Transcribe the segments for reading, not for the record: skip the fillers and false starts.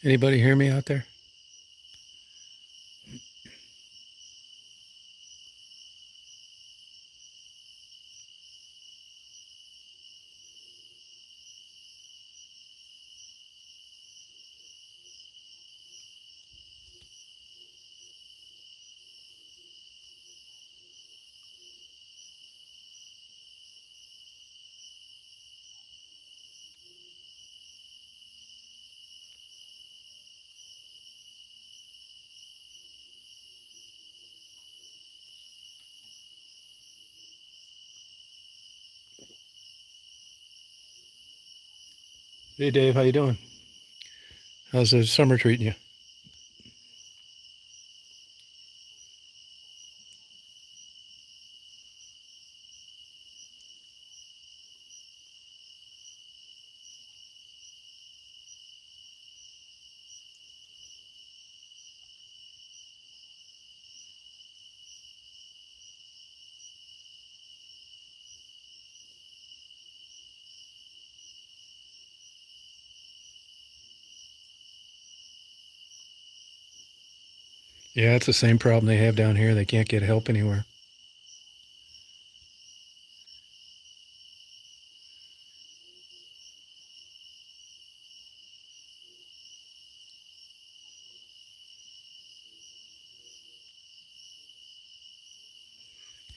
Anybody hear me out there? Hey Dave, how you doing? How's the summer treating you? Yeah, it's the same problem they have down here. They can't get help anywhere.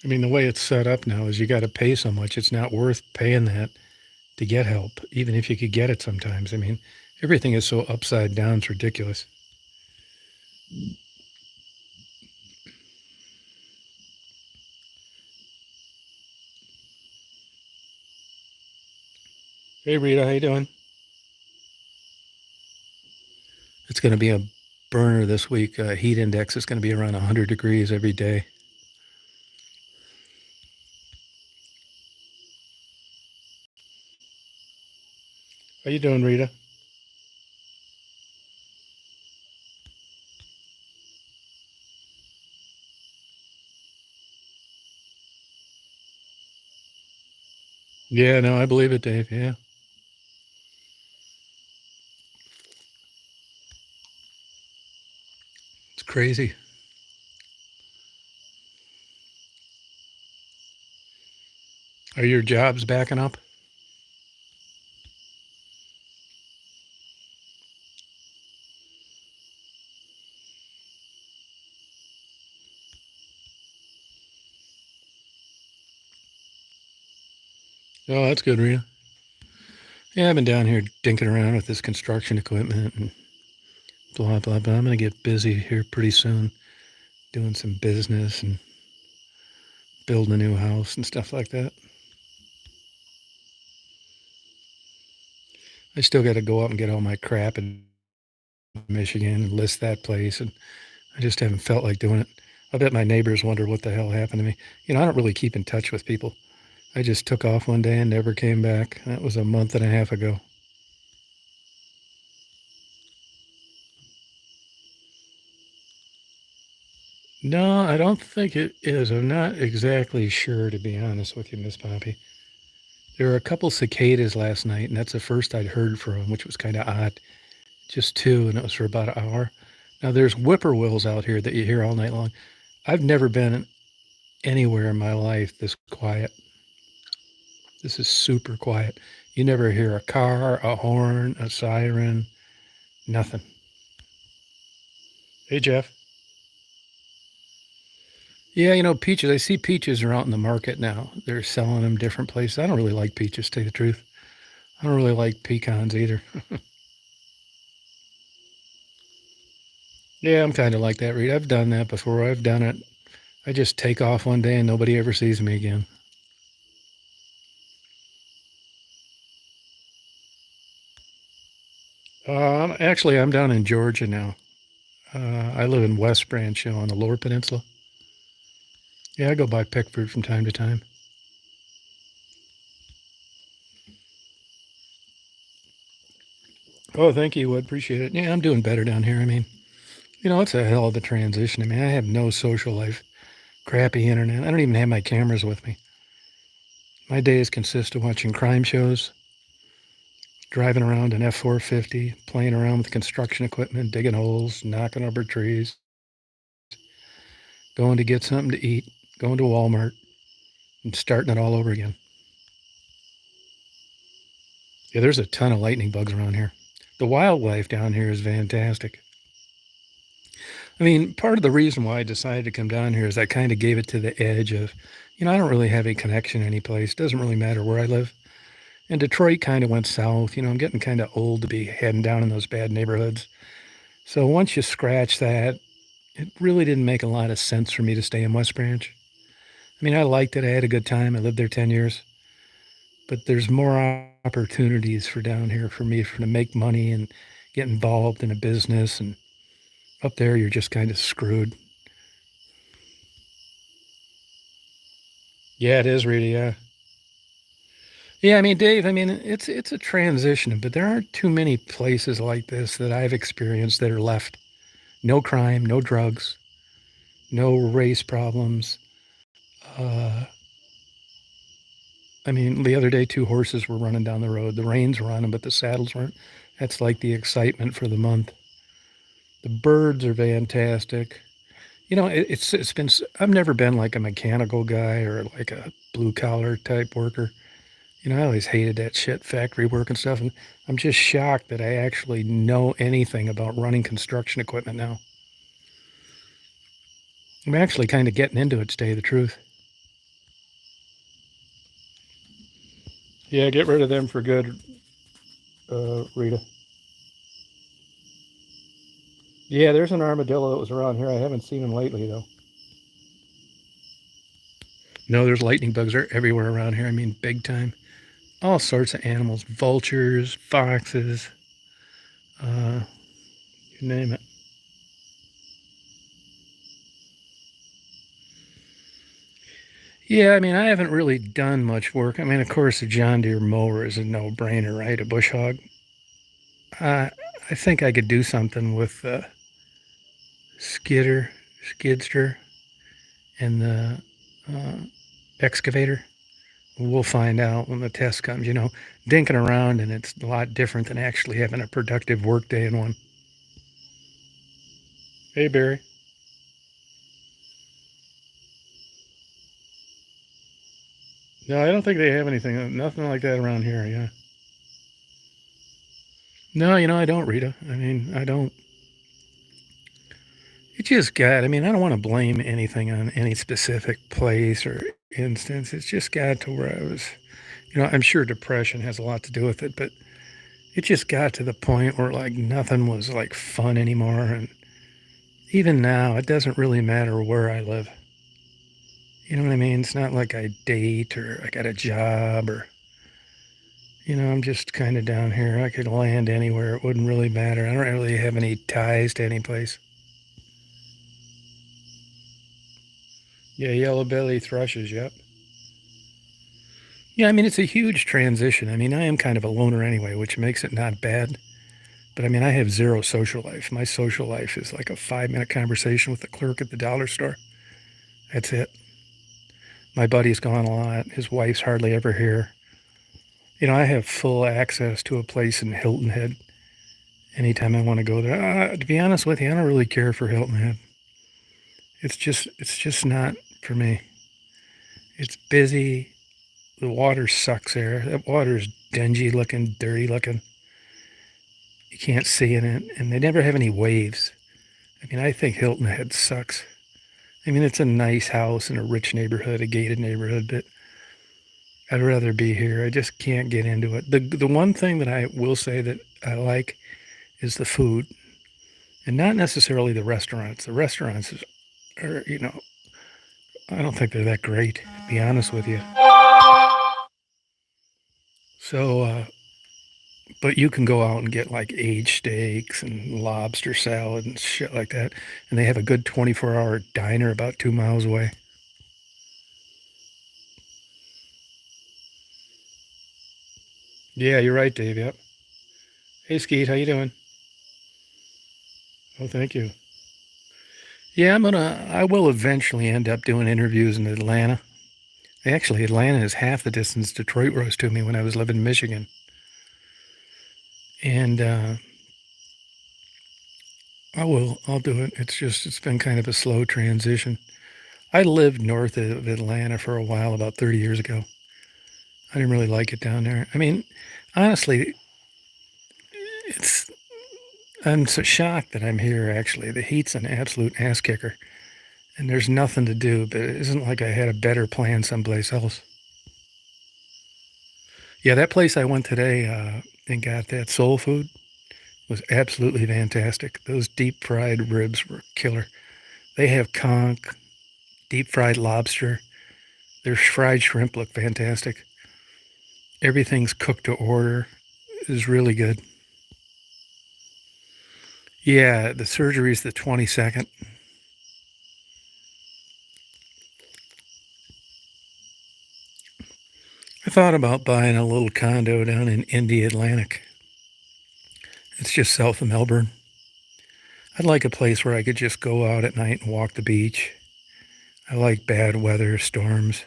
I mean, the way it's set up now is you got to pay so much. It's not worth paying that to get help, even if you could get it sometimes. I mean, everything is so upside down. It's ridiculous. Hey Rita, how you doing? It's going to be a burner this week. Heat index is going to be around 100 degrees every day. How you doing, Rita? Yeah, no, I believe it, Dave. Yeah, it's crazy. Are your jobs backing up? Oh, that's good, Rita. Yeah, I've been down here dinking around with this construction equipment and blah, blah, blah. I'm going to get busy here pretty soon doing some business and building a new house and stuff like that. I still got to go up and get all my crap in Michigan and list that place. And I just haven't felt like doing it. I bet my neighbors wonder what the hell happened to me. I don't really keep in touch with people. I just took off one day and never came back. That was a month and a half ago. No, I don't think it is. I'm not exactly sure, to be honest with you, Miss Poppy. There were a couple cicadas last night, and that's the first I'd heard from them, which was kind of odd. Just two, and it was for about an hour. Now, there's whippoorwills out here that you hear all night long. I've never been anywhere in my life this quiet. This is super quiet. You never hear a car, a horn, a siren, nothing. Hey, Jeff. Yeah, peaches. I see peaches are out in the market now. They're selling them different places. I don't really like peaches, to tell you the truth. I don't really like pecans either. Yeah, I'm kind of like that, Reed. I've done that before. I've done it. I just take off one day and nobody ever sees me again. Actually, I'm down in Georgia now. I live in West Branch, on the Lower Peninsula. Yeah, I go by Pickford from time to time. Oh, thank you, Wood. Appreciate it. Yeah, I'm doing better down here. I mean, it's a hell of a transition. I mean, I have no social life, crappy internet. I don't even have my cameras with me. My days consist of watching crime shows, driving around an F-450, playing around with construction equipment, digging holes, knocking over trees, going to get something to eat, going to Walmart, and starting it all over again. Yeah, there's a ton of lightning bugs around here. The wildlife down here is fantastic. I mean, part of the reason why I decided to come down here is I kind of gave it to the edge of, I don't really have a connection any place. Doesn't really matter where I live. And Detroit kind of went south. I'm getting kind of old to be heading down in those bad neighborhoods. So once you scratch that, it really didn't make a lot of sense for me to stay in West Branch. I mean, I liked it. I had a good time. I lived there 10 years. But there's more opportunities for down here for me to make money and get involved in a business. And up there, you're just kind of screwed. Yeah, it is, really, yeah. Yeah, I mean, Dave, it's a transition, but there aren't too many places like this that I've experienced that are left. No crime, no drugs, no race problems. The other day, two horses were running down the road. The reins were on them, but the saddles weren't. That's like the excitement for the month. The birds are fantastic. It's been. I've never been like a mechanical guy or like a blue collar type worker. I always hated that shit, factory work and stuff. And I'm just shocked that I actually know anything about running construction equipment now. I'm actually kind of getting into it, to tell you the truth. Yeah, get rid of them for good, Rita. Yeah, there's an armadillo that was around here. I haven't seen him lately, though. No, there's lightning bugs are everywhere around here. Big time. All sorts of animals, vultures, foxes, you name it. Yeah, I haven't really done much work. Of course, a John Deere mower is a no-brainer, right? A bush hog. I think I could do something with the skidster, and the excavator. We'll find out when the test comes. Dinking around, and it's a lot different than actually having a productive work day in one. Hey, Barry. No, I don't think they have nothing like that around here, yeah. No, I don't, Rita. I don't. It just got, I don't want to blame anything on any specific place or instance. It's just got to where I was, I'm sure depression has a lot to do with it, but it just got to the point where like nothing was like fun anymore. And even now, it doesn't really matter where I live. You know what I mean? It's not like I date or I got a job or, I'm just kind of down here. I could land anywhere. It wouldn't really matter. I don't really have any ties to any place. Yeah, yellow belly thrushes, yep. Yeah, it's a huge transition. I am kind of a loner anyway, which makes it not bad. But I have zero social life. My social life is like a 5-minute conversation with the clerk at the dollar store. That's it. My buddy's gone a lot. His wife's hardly ever here. I have full access to a place in Hilton Head anytime I want to go there. To be honest with you, I don't really care for Hilton Head. It's just not for me. It's busy. The water sucks there. That water is dingy looking, dirty looking. You can't see in it, and they never have any waves. I think Hilton Head sucks. It's a nice house in a rich neighborhood, a gated neighborhood, but I'd rather be here. I just can't get into it. The one thing that I will say that I like is the food, and not necessarily the restaurants. The restaurants are, I don't think they're that great, to be honest with you. So, but you can go out and get like aged steaks and lobster salad and shit like that. And they have a good 24-hour diner about 2 miles away. Yeah, you're right, Dave. Yep. Hey, Skeet, how you doing? Oh, thank you. Yeah, I will eventually end up doing interviews in Atlanta. Actually, Atlanta is half the distance Detroit was to me when I was living in Michigan. And I'll do it. It's been kind of a slow transition. I lived north of Atlanta for a while about 30 years ago. I didn't really like it down there. I mean, honestly, it's I'm so shocked that I'm here actually. The heat's an absolute ass kicker and there's nothing to do, but it isn't like I had a better plan someplace else. Yeah, that place I went today and got that soul food was absolutely fantastic. Those deep fried ribs were killer. They have conch, deep fried lobster. Their fried shrimp look fantastic. Everything's cooked to order. It is really good. Yeah, the surgery is the 22nd. I thought about buying a little condo down in Indy Atlantic. It's just south of Melbourne. I'd like a place where I could just go out at night and walk the beach. I like bad weather, storms.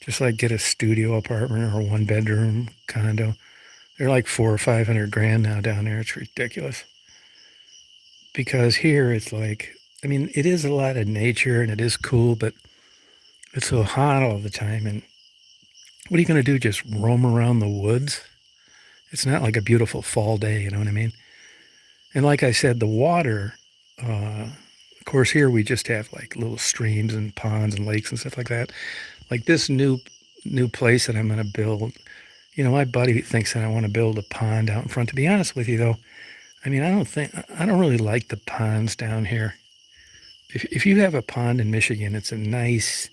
Just like get a studio apartment or a one bedroom condo. They're like 400 or 500 grand now down there. It's ridiculous. Because here it's like, I mean, it is a lot of nature and it is cool, but it's so hot all the time. And what are you going to do? Just roam around the woods? It's not like a beautiful fall day, you know what I mean? And like I said, the water, of course, here we just have like little streams and ponds and lakes and stuff like that. Like this new place that I'm going to build, my buddy thinks that I want to build a pond out in front. To be honest with you, though, I mean, I don't really like the ponds down here. If you have a pond in Michigan, it's a nice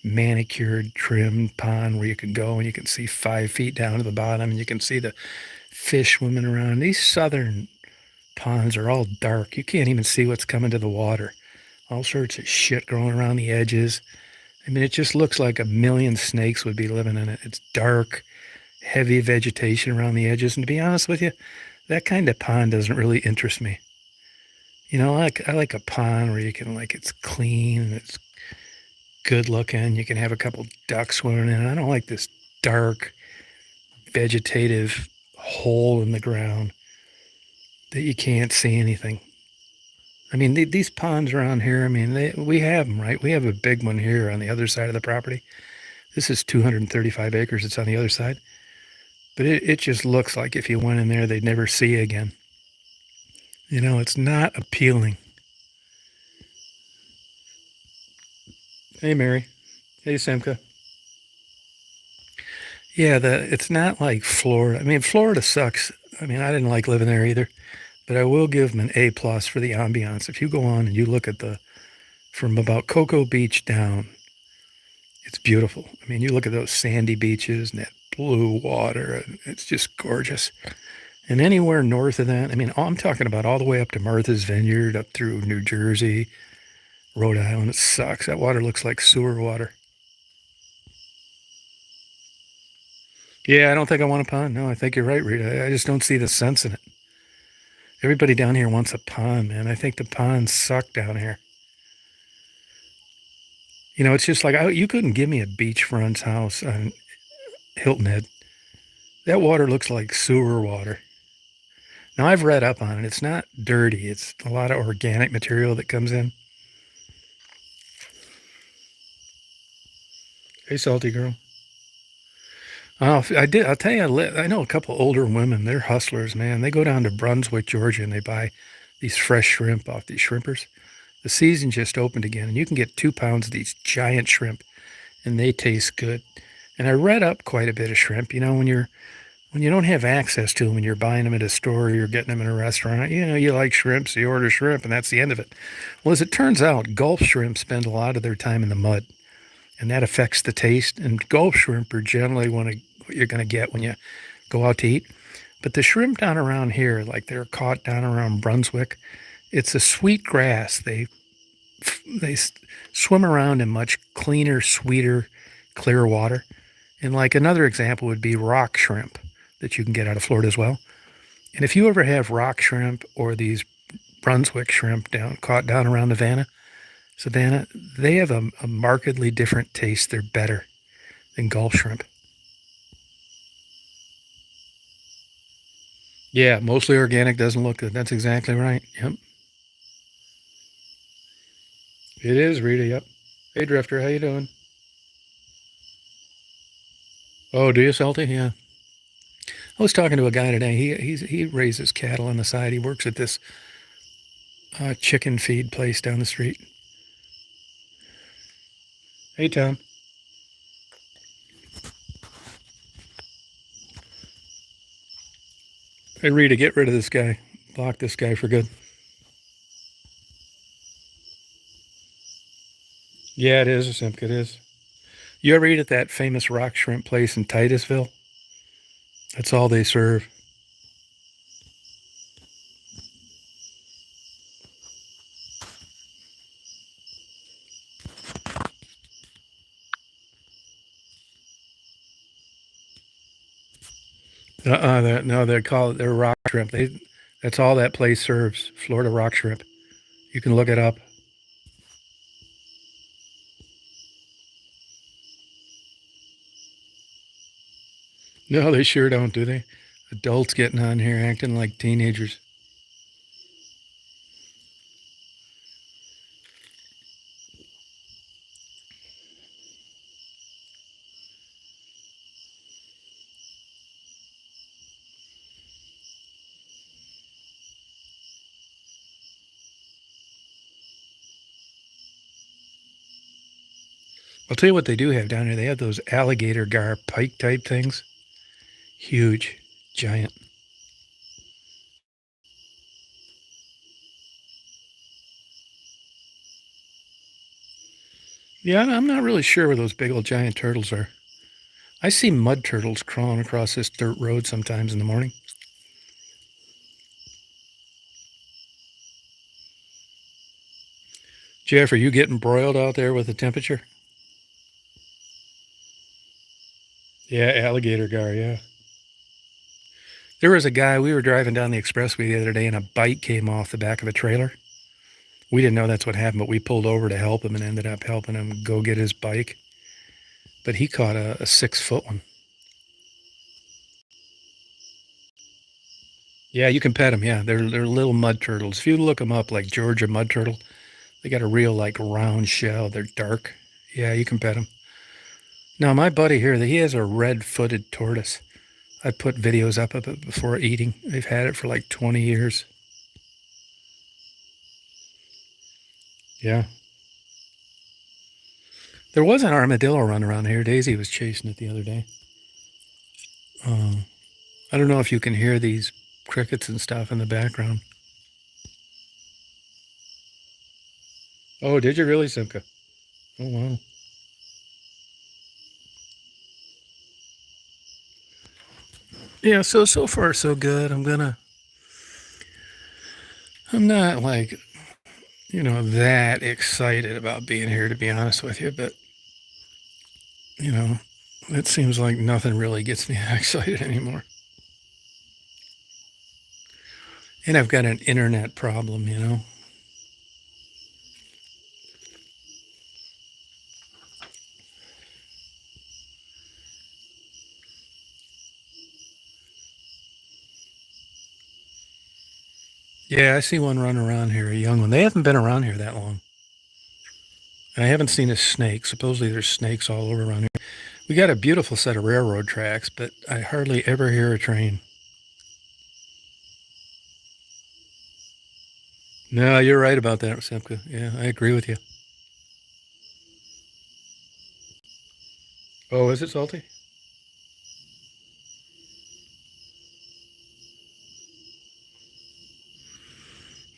manicured, trimmed pond where you can go and you can see 5 feet down to the bottom and you can see the fish swimming around. These southern ponds are all dark. You can't even see what's coming to the water. All sorts of shit growing around the edges. I mean, it just looks like a million snakes would be living in it. It's dark, heavy vegetation around the edges. And to be honest with you, that kind of pond doesn't really interest me. I like a pond where you can it's clean and it's good looking. You can have a couple ducks swimming in it. I don't like this dark, vegetative hole in the ground that you can't see anything. I mean, these ponds around here, I mean, we have them, right? We have a big one here on the other side of the property. This is 235 acres. It's on the other side. But it just looks like if you went in there, they'd never see you again. It's not appealing. Hey, Mary. Hey, Simka. Yeah, it's not like Florida. I mean, Florida sucks. I mean, I didn't like living there either, but I will give them an A plus for the ambiance. If you go on and you look at from about Cocoa Beach down, it's beautiful. I mean, you look at those sandy beaches and that blue water, and it's just gorgeous. And anywhere north of that, I mean, I'm talking about all the way up to Martha's Vineyard, up through New Jersey, Rhode Island. It sucks. That water looks like sewer water. Yeah, I don't think I want a pond. No, I think you're right, Rita. I just don't see the sense in it. Everybody down here wants a pond, man. I think the ponds suck down here. It's just like you couldn't give me a beachfront house on Hilton Head. That water looks like sewer water. Now, I've read up on it. It's not dirty. It's a lot of organic material that comes in. Hey, salty girl. I did. I'll tell you. I know a couple older women. They're hustlers, man. They go down to Brunswick, Georgia, and they buy these fresh shrimp off these shrimpers. The season just opened again, and you can get 2 pounds of these giant shrimp, and they taste good. And I read up quite a bit of shrimp. When you don't have access to them and you're buying them at a store or you're getting them in a restaurant, you like shrimp, so you order shrimp, and that's the end of it. Well, as it turns out, Gulf shrimp spend a lot of their time in the mud, and that affects the taste. And Gulf shrimp are generally what you're going to get when you go out to eat. But the shrimp down around here, like they're caught down around Brunswick, it's a sweet grass. They swim around in much cleaner, sweeter, clear water. And like another example would be rock shrimp that you can get out of Florida as well. And if you ever have rock shrimp or these Brunswick shrimp caught down around Savannah, they have a markedly different taste. They're better than Gulf shrimp. Yeah, mostly organic doesn't look good. That's exactly right. Yep. It is, Rita. Yep. Hey, Drifter, how you doing? Oh, do you, Salty? Yeah. I was talking to a guy today. He raises cattle on the side. He works at this chicken feed place down the street. Hey, Tom. Hey, Rita, get rid of this guy. Block this guy for good. Yeah, it is, Simka. It is. You ever eat at that famous rock shrimp place in Titusville? That's all they serve. No, they call it their rock shrimp. That's all that place serves. Florida rock shrimp. You can look it up. No, they sure don't, do they? Adults getting on here acting like teenagers. I'll tell you what they do have down here. They have those alligator gar pike type things. Huge, giant. Yeah, I'm not really sure where those big old giant turtles are. I see mud turtles crawling across this dirt road sometimes in the morning. Jeff, are you getting broiled out there with the temperature? Yeah, alligator gar, yeah. There was a guy, we were driving down the expressway the other day, and a bike came off the back of a trailer. We didn't know that's what happened, but we pulled over to help him and ended up helping him go get his bike. But he caught a 6-foot one. Yeah, you can pet them. Yeah, they're little mud turtles. If you look them up, like Georgia mud turtle, they got a real like round shell. They're dark. Yeah, you can pet them. Now my buddy here, he has a red-footed tortoise. I put videos up of it before eating. They've had it for like 20 years. Yeah. There was an armadillo running around here. Daisy was chasing it the other day. I don't know if you can hear these crickets and stuff in the background. Oh, did you really, Simka? Oh, wow. Yeah, so far so good. I'm not like, that excited about being here to be honest with you, but you know, it seems like nothing really gets me excited anymore. And I've got an internet problem. Yeah, I see one running around here, a young one. They haven't been around here that long. And I haven't seen a snake. Supposedly there's snakes all over around here. We got a beautiful set of railroad tracks, but I hardly ever hear a train. No, you're right about that, Simka. Yeah, I agree with you. Oh, is it salty?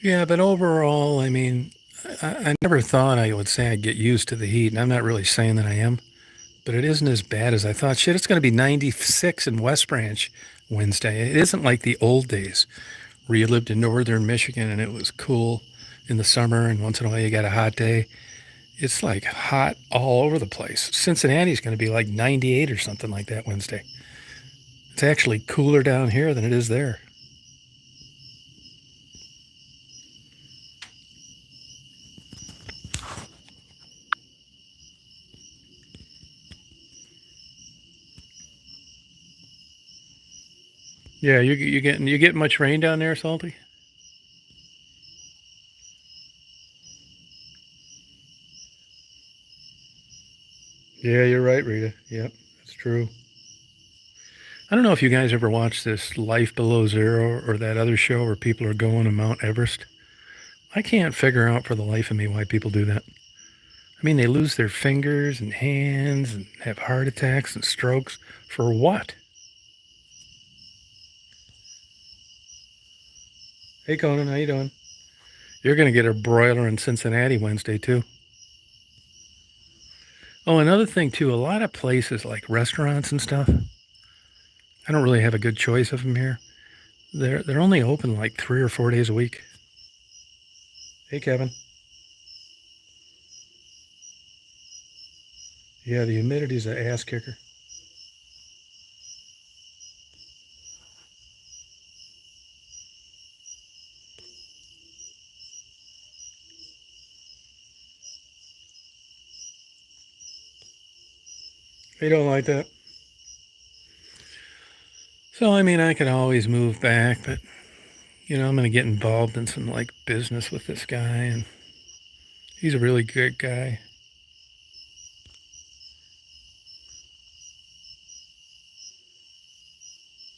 Yeah, but overall, I mean, I never thought I would say I'd get used to the heat, and I'm not really saying that I am, but it isn't as bad as I thought. Shit, it's going to be 96 in West Branch Wednesday. It isn't like the old days where you lived in northern Michigan and it was cool in the summer, and once in a while you got a hot day. It's like hot all over the place. Cincinnati's going to be like 98 or something like that Wednesday. It's actually cooler down here than it is there. Yeah, you get much rain down there, Salty? Yeah, you're right, Rita. Yep, that's true. I don't know if you guys ever watched this Life Below Zero or that other show where people are going to Mount Everest. I can't figure out for the life of me why people do that. I mean, they lose their fingers and hands and have heart attacks and strokes. For what? Hey, Conan, how you doing? You're going to get a broiler in Cincinnati Wednesday, too. Oh, another thing, too, a lot of places like restaurants and stuff, I don't really have a good choice of them here. They're only open like 3 or 4 days a week. Hey, Kevin. Yeah, the humidity's an ass kicker. They don't like that. So, I mean, I could always move back, but, I'm going to get involved in some, like, business with this guy, and he's a really good guy.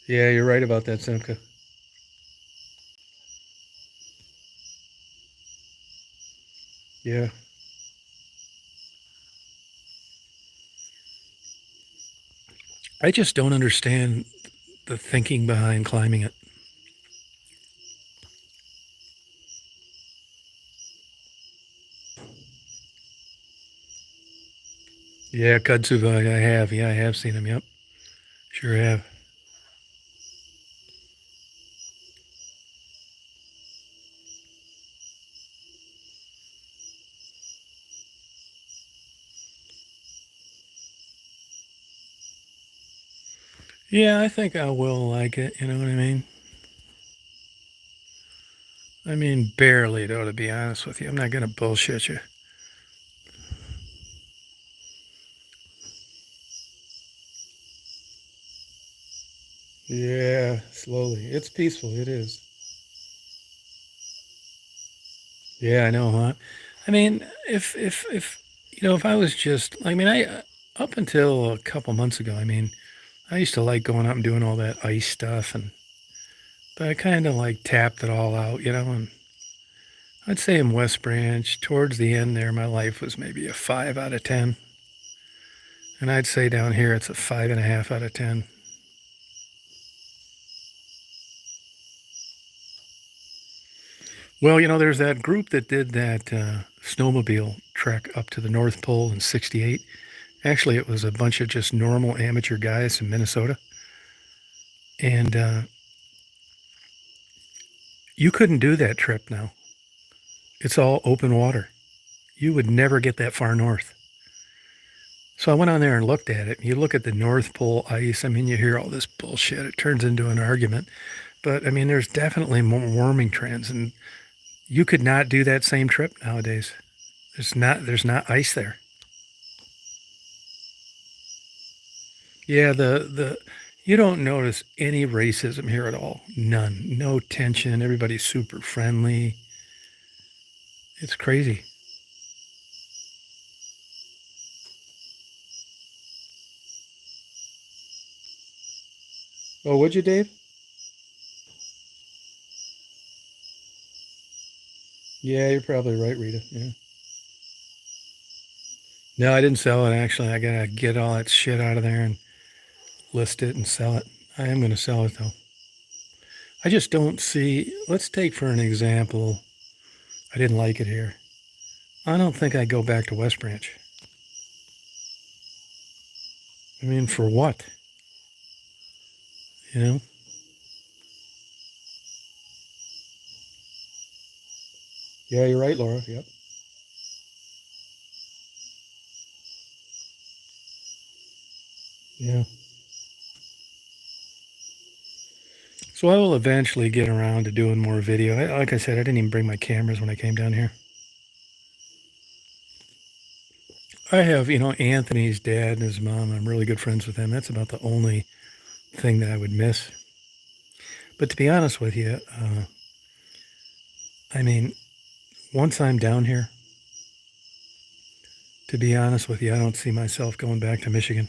Yeah, you're right about that, Simka. Yeah. I just don't understand the thinking behind climbing it. Yeah, Kudsuva, I have. Yeah, I have seen him. Yep. Sure have. Yeah, I think I will like it. You know what I mean? I mean, barely, though, to be honest with you. I'm not going to bullshit you. Yeah, slowly. It's peaceful. It is. Yeah, I know, huh? I mean, if I was just, I mean, up until a couple months ago, I mean, I used to like going out and doing all that ice stuff, but I kind of like tapped it all out, and I'd say in West Branch, towards the end there, my life was maybe a 5 out of 10. And I'd say down here, it's a 5.5 out of 10. Well, there's that group that did that snowmobile trek up to the North Pole in '68. Actually, it was a bunch of just normal amateur guys from Minnesota. And you couldn't do that trip now. It's all open water. You would never get that far north. So I went on there and looked at it. You look at the North Pole ice. I mean, you hear all this bullshit. It turns into an argument. But I mean, there's definitely more warming trends, and you could not do that same trip nowadays. There's not ice there. Yeah, the you don't notice any racism here at all. None. No tension. Everybody's super friendly. It's crazy. Oh, would you, Dave? Yeah, you're probably right, Rita. Yeah. No, I didn't sell it actually. I gotta get all that shit out of there and list it and sell it. I am gonna sell it though. I just don't see. Let's take for an example. I didn't like it here. I don't think I'd go back to West Branch. I mean, for what? You know? Yeah, you're right, Laura. Yep. Yeah. So I will eventually get around to doing more video. Like I said, I didn't even bring my cameras when I came down here. I have, Anthony's dad and his mom. I'm really good friends with them. That's about the only thing that I would miss. But to be honest with you, I mean, once I'm down here, to be honest with you, I don't see myself going back to Michigan.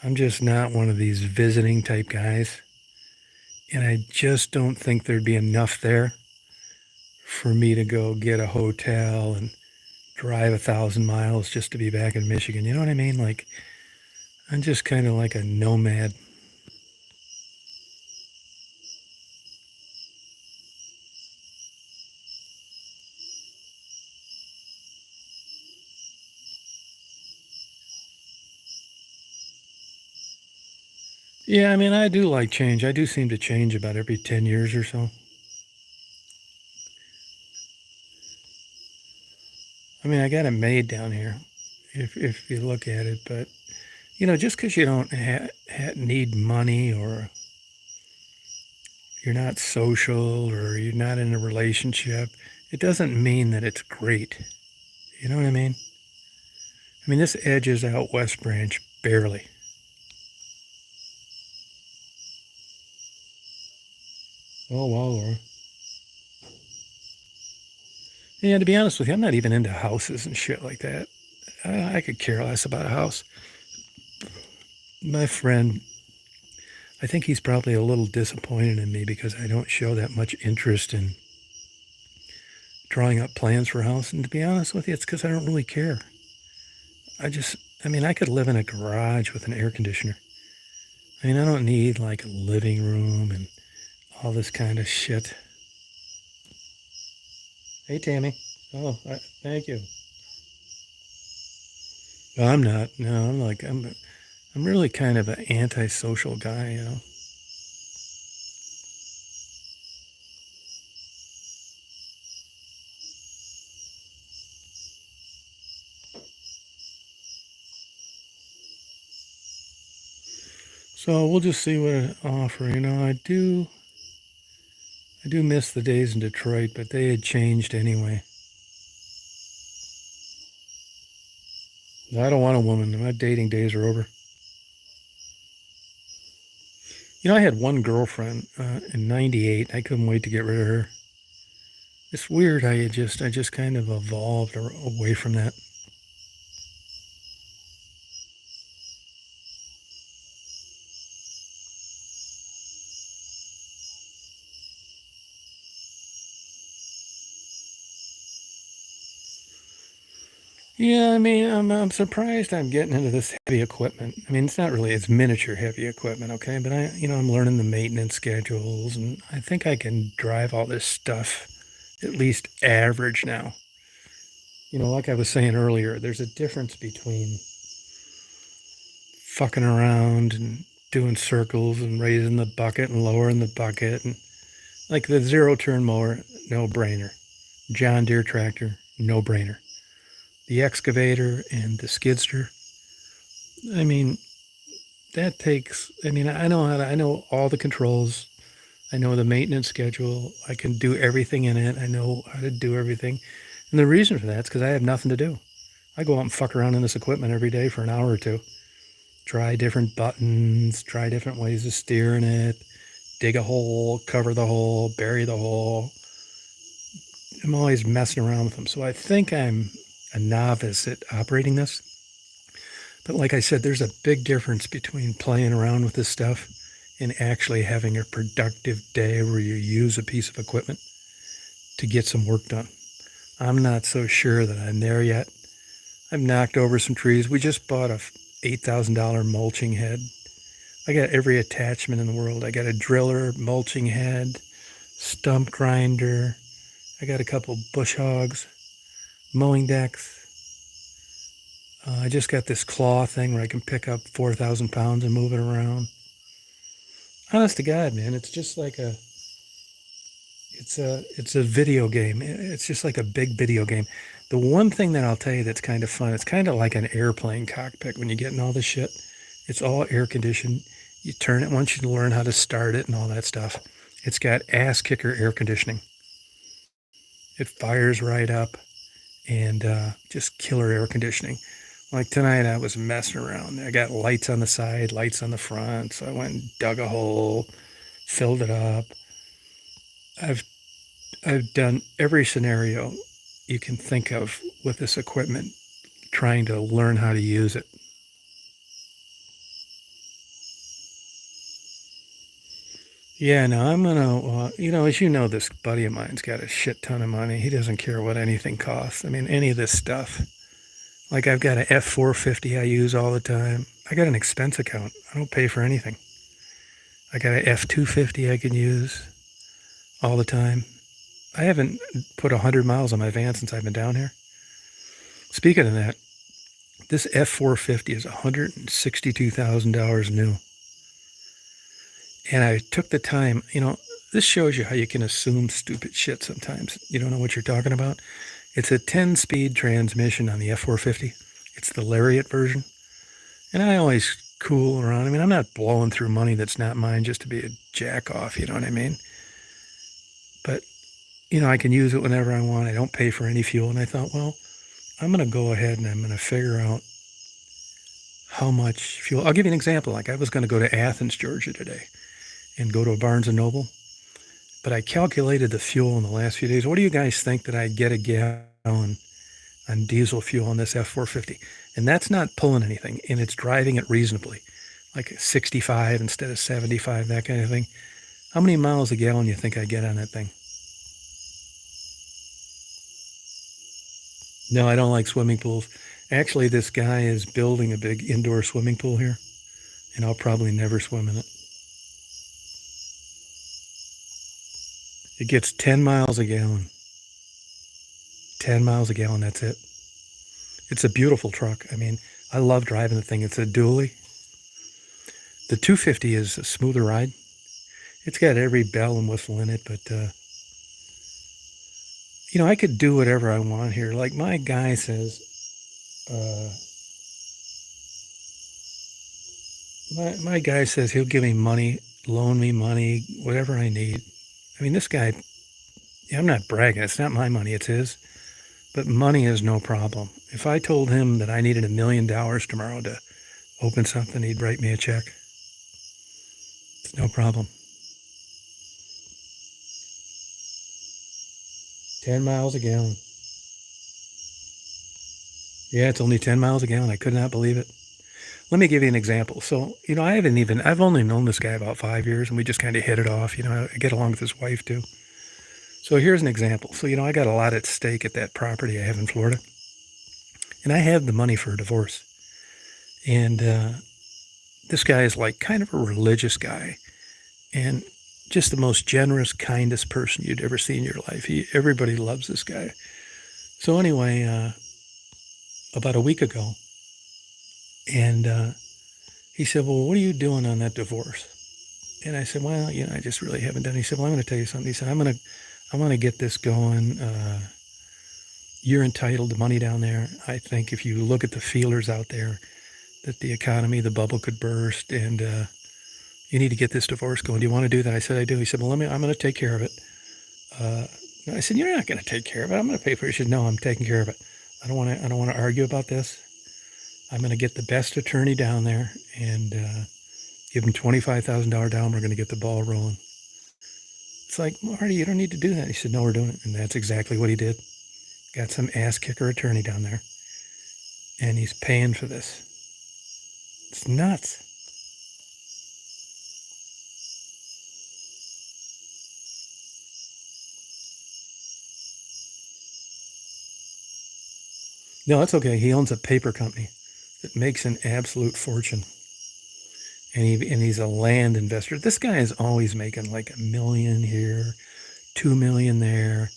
I'm just not one of these visiting type guys. And I just don't think there'd be enough there for me to go get a hotel and drive 1,000 miles just to be back in Michigan. You know what I mean? Like, I'm just kind of like a nomad. Yeah, I mean, I do like change. I do seem to change about every 10 years or so. I mean, I got it made down here, if you look at it. But, just because you don't need money, or you're not social, or you're not in a relationship, it doesn't mean that it's great. You know what I mean? I mean, this edges out West Branch barely. Oh, wow, Laura. Yeah, to be honest with you, I'm not even into houses and shit like that. I could care less about a house. My friend, I think he's probably a little disappointed in me because I don't show that much interest in drawing up plans for a house. And to be honest with you, it's because I don't really care. I mean, I could live in a garage with an air conditioner. I mean, I don't need like a living room and all this kind of shit. Hey, Tammy. Oh, thank you. No, I'm not. No, I'm really kind of an antisocial guy. So we'll just see what it offers. I do miss the days in Detroit, but they had changed anyway. I don't want a woman. My dating days are over. I had one girlfriend in '98. I couldn't wait to get rid of her. It's weird how I just kind of evolved away from that. Yeah, I mean, I'm surprised I'm getting into this heavy equipment. I mean, it's miniature heavy equipment, okay? But I'm learning the maintenance schedules, and I think I can drive all this stuff at least average now. Like I was saying earlier, there's a difference between fucking around and doing circles and raising the bucket and lowering the bucket, and like the zero turn mower, no brainer. John Deere tractor, no brainer. The excavator and the skidster, I mean, I know all the controls. I know the maintenance schedule. I can do everything in it. I know how to do everything. And the reason for that is because I have nothing to do. I go out and fuck around in this equipment every day for an hour or two. Try different buttons, try different ways of steering it, dig a hole, cover the hole, bury the hole. I'm always messing around with them. So I think I'm a novice at operating this. But like I said, there's a big difference between playing around with this stuff and actually having a productive day where you use a piece of equipment to get some work done. I'm not so sure that I'm there yet. I've knocked over some trees. We just bought a $8,000 mulching head. I got every attachment in the world. I got a driller, mulching head, stump grinder. I got a couple bush hogs, mowing decks. I just got this claw thing where I can pick up 4,000 pounds and move it around. Honest to God, man, it's just like it's a video game. It's just like a big video game. The one thing that I'll tell you that's kind of fun, it's kind of like an airplane cockpit when you get in all this shit. It's all air conditioned. You turn it once you learn how to start it and all that stuff. It's got ass kicker air conditioning. It fires right up, and just killer air conditioning. Like tonight, I was messing around. I got lights on the side, lights on the front. So I went and dug a hole, filled it up. I've I've done every scenario you can think of with this equipment, trying to learn how to use it. Yeah, no, I'm gonna, as you know, this buddy of mine's got a shit ton of money. He doesn't care what anything costs. I mean, any of this stuff. Like I've got an F450 I use all the time. I got an expense account. I don't pay for anything. I got an F250 I can use all the time. I haven't put 100 miles on my van since I've been down here. Speaking of that, this F450 is $162,000 new. And I took the time, this shows you how you can assume stupid shit sometimes. You don't know what you're talking about. It's a 10-speed transmission on the F450. It's the Lariat version. And I always cool around. I mean, I'm not blowing through money that's not mine just to be a jack off, you know what I mean? But, I can use it whenever I want. I don't pay for any fuel. And I thought, well, I'm going to go ahead and I'm going to figure out how much fuel. I'll give you an example. Like I was going to go to Athens, Georgia today and go to a Barnes & Noble. But I calculated the fuel in the last few days. What do you guys think that I'd get a gallon on diesel fuel on this F450? And that's not pulling anything, and it's driving it reasonably, like 65 instead of 75, that kind of thing. How many miles a gallon do you think I get on that thing? No, I don't like swimming pools. Actually, this guy is building a big indoor swimming pool here, and I'll probably never swim in it. It gets 10 miles a gallon. 10 miles a gallon, that's it. It's a beautiful truck. I mean, I love driving the thing. It's a dually. The 250 is a smoother ride. It's got every bell and whistle in it, but, I could do whatever I want here. Like my guy says, my guy says he'll give me money, loan me money, whatever I need. I mean, this guy, I'm not bragging. It's not my money, it's his. But money is no problem. If I told him that I needed $1 million tomorrow to open something, he'd write me a check. It's no problem. 10 miles a gallon. Yeah, it's only 10 miles a gallon. I could not believe it. Let me give you an example. So, I've only known this guy about 5 years, and we just kind of hit it off. I get along with his wife too. So here's an example. So, I got a lot at stake at that property I have in Florida. And I have the money for a divorce. And this guy is like kind of a religious guy. And just the most generous, kindest person you'd ever see in your life. Everybody loves this guy. So anyway, about a week ago, and he said, well, what are you doing on that divorce? And I said, well, I just really haven't done it. He said, well, I'm going to tell you something. He said, I want to get this going. You're entitled to money down there. I think if you look at the feelers out there, that the economy, the bubble could burst, and you need to get this divorce going. Do you want to do that? I said, I do. He said, well, I'm going to take care of it. I said, you're not going to take care of it. I'm going to pay for it. He said, no, I'm taking care of it. I don't want to argue about this. I'm going to get the best attorney down there and give him $25,000 down. We're going to get the ball rolling. It's like, Marty, you don't need to do that. He said, no, we're doing it. And that's exactly what he did. Got some ass kicker attorney down there. And he's paying for this. It's nuts. No, that's okay. He owns a paper company that makes an absolute fortune. And he's a land investor. This guy is always making like $1 million here, $2 million there,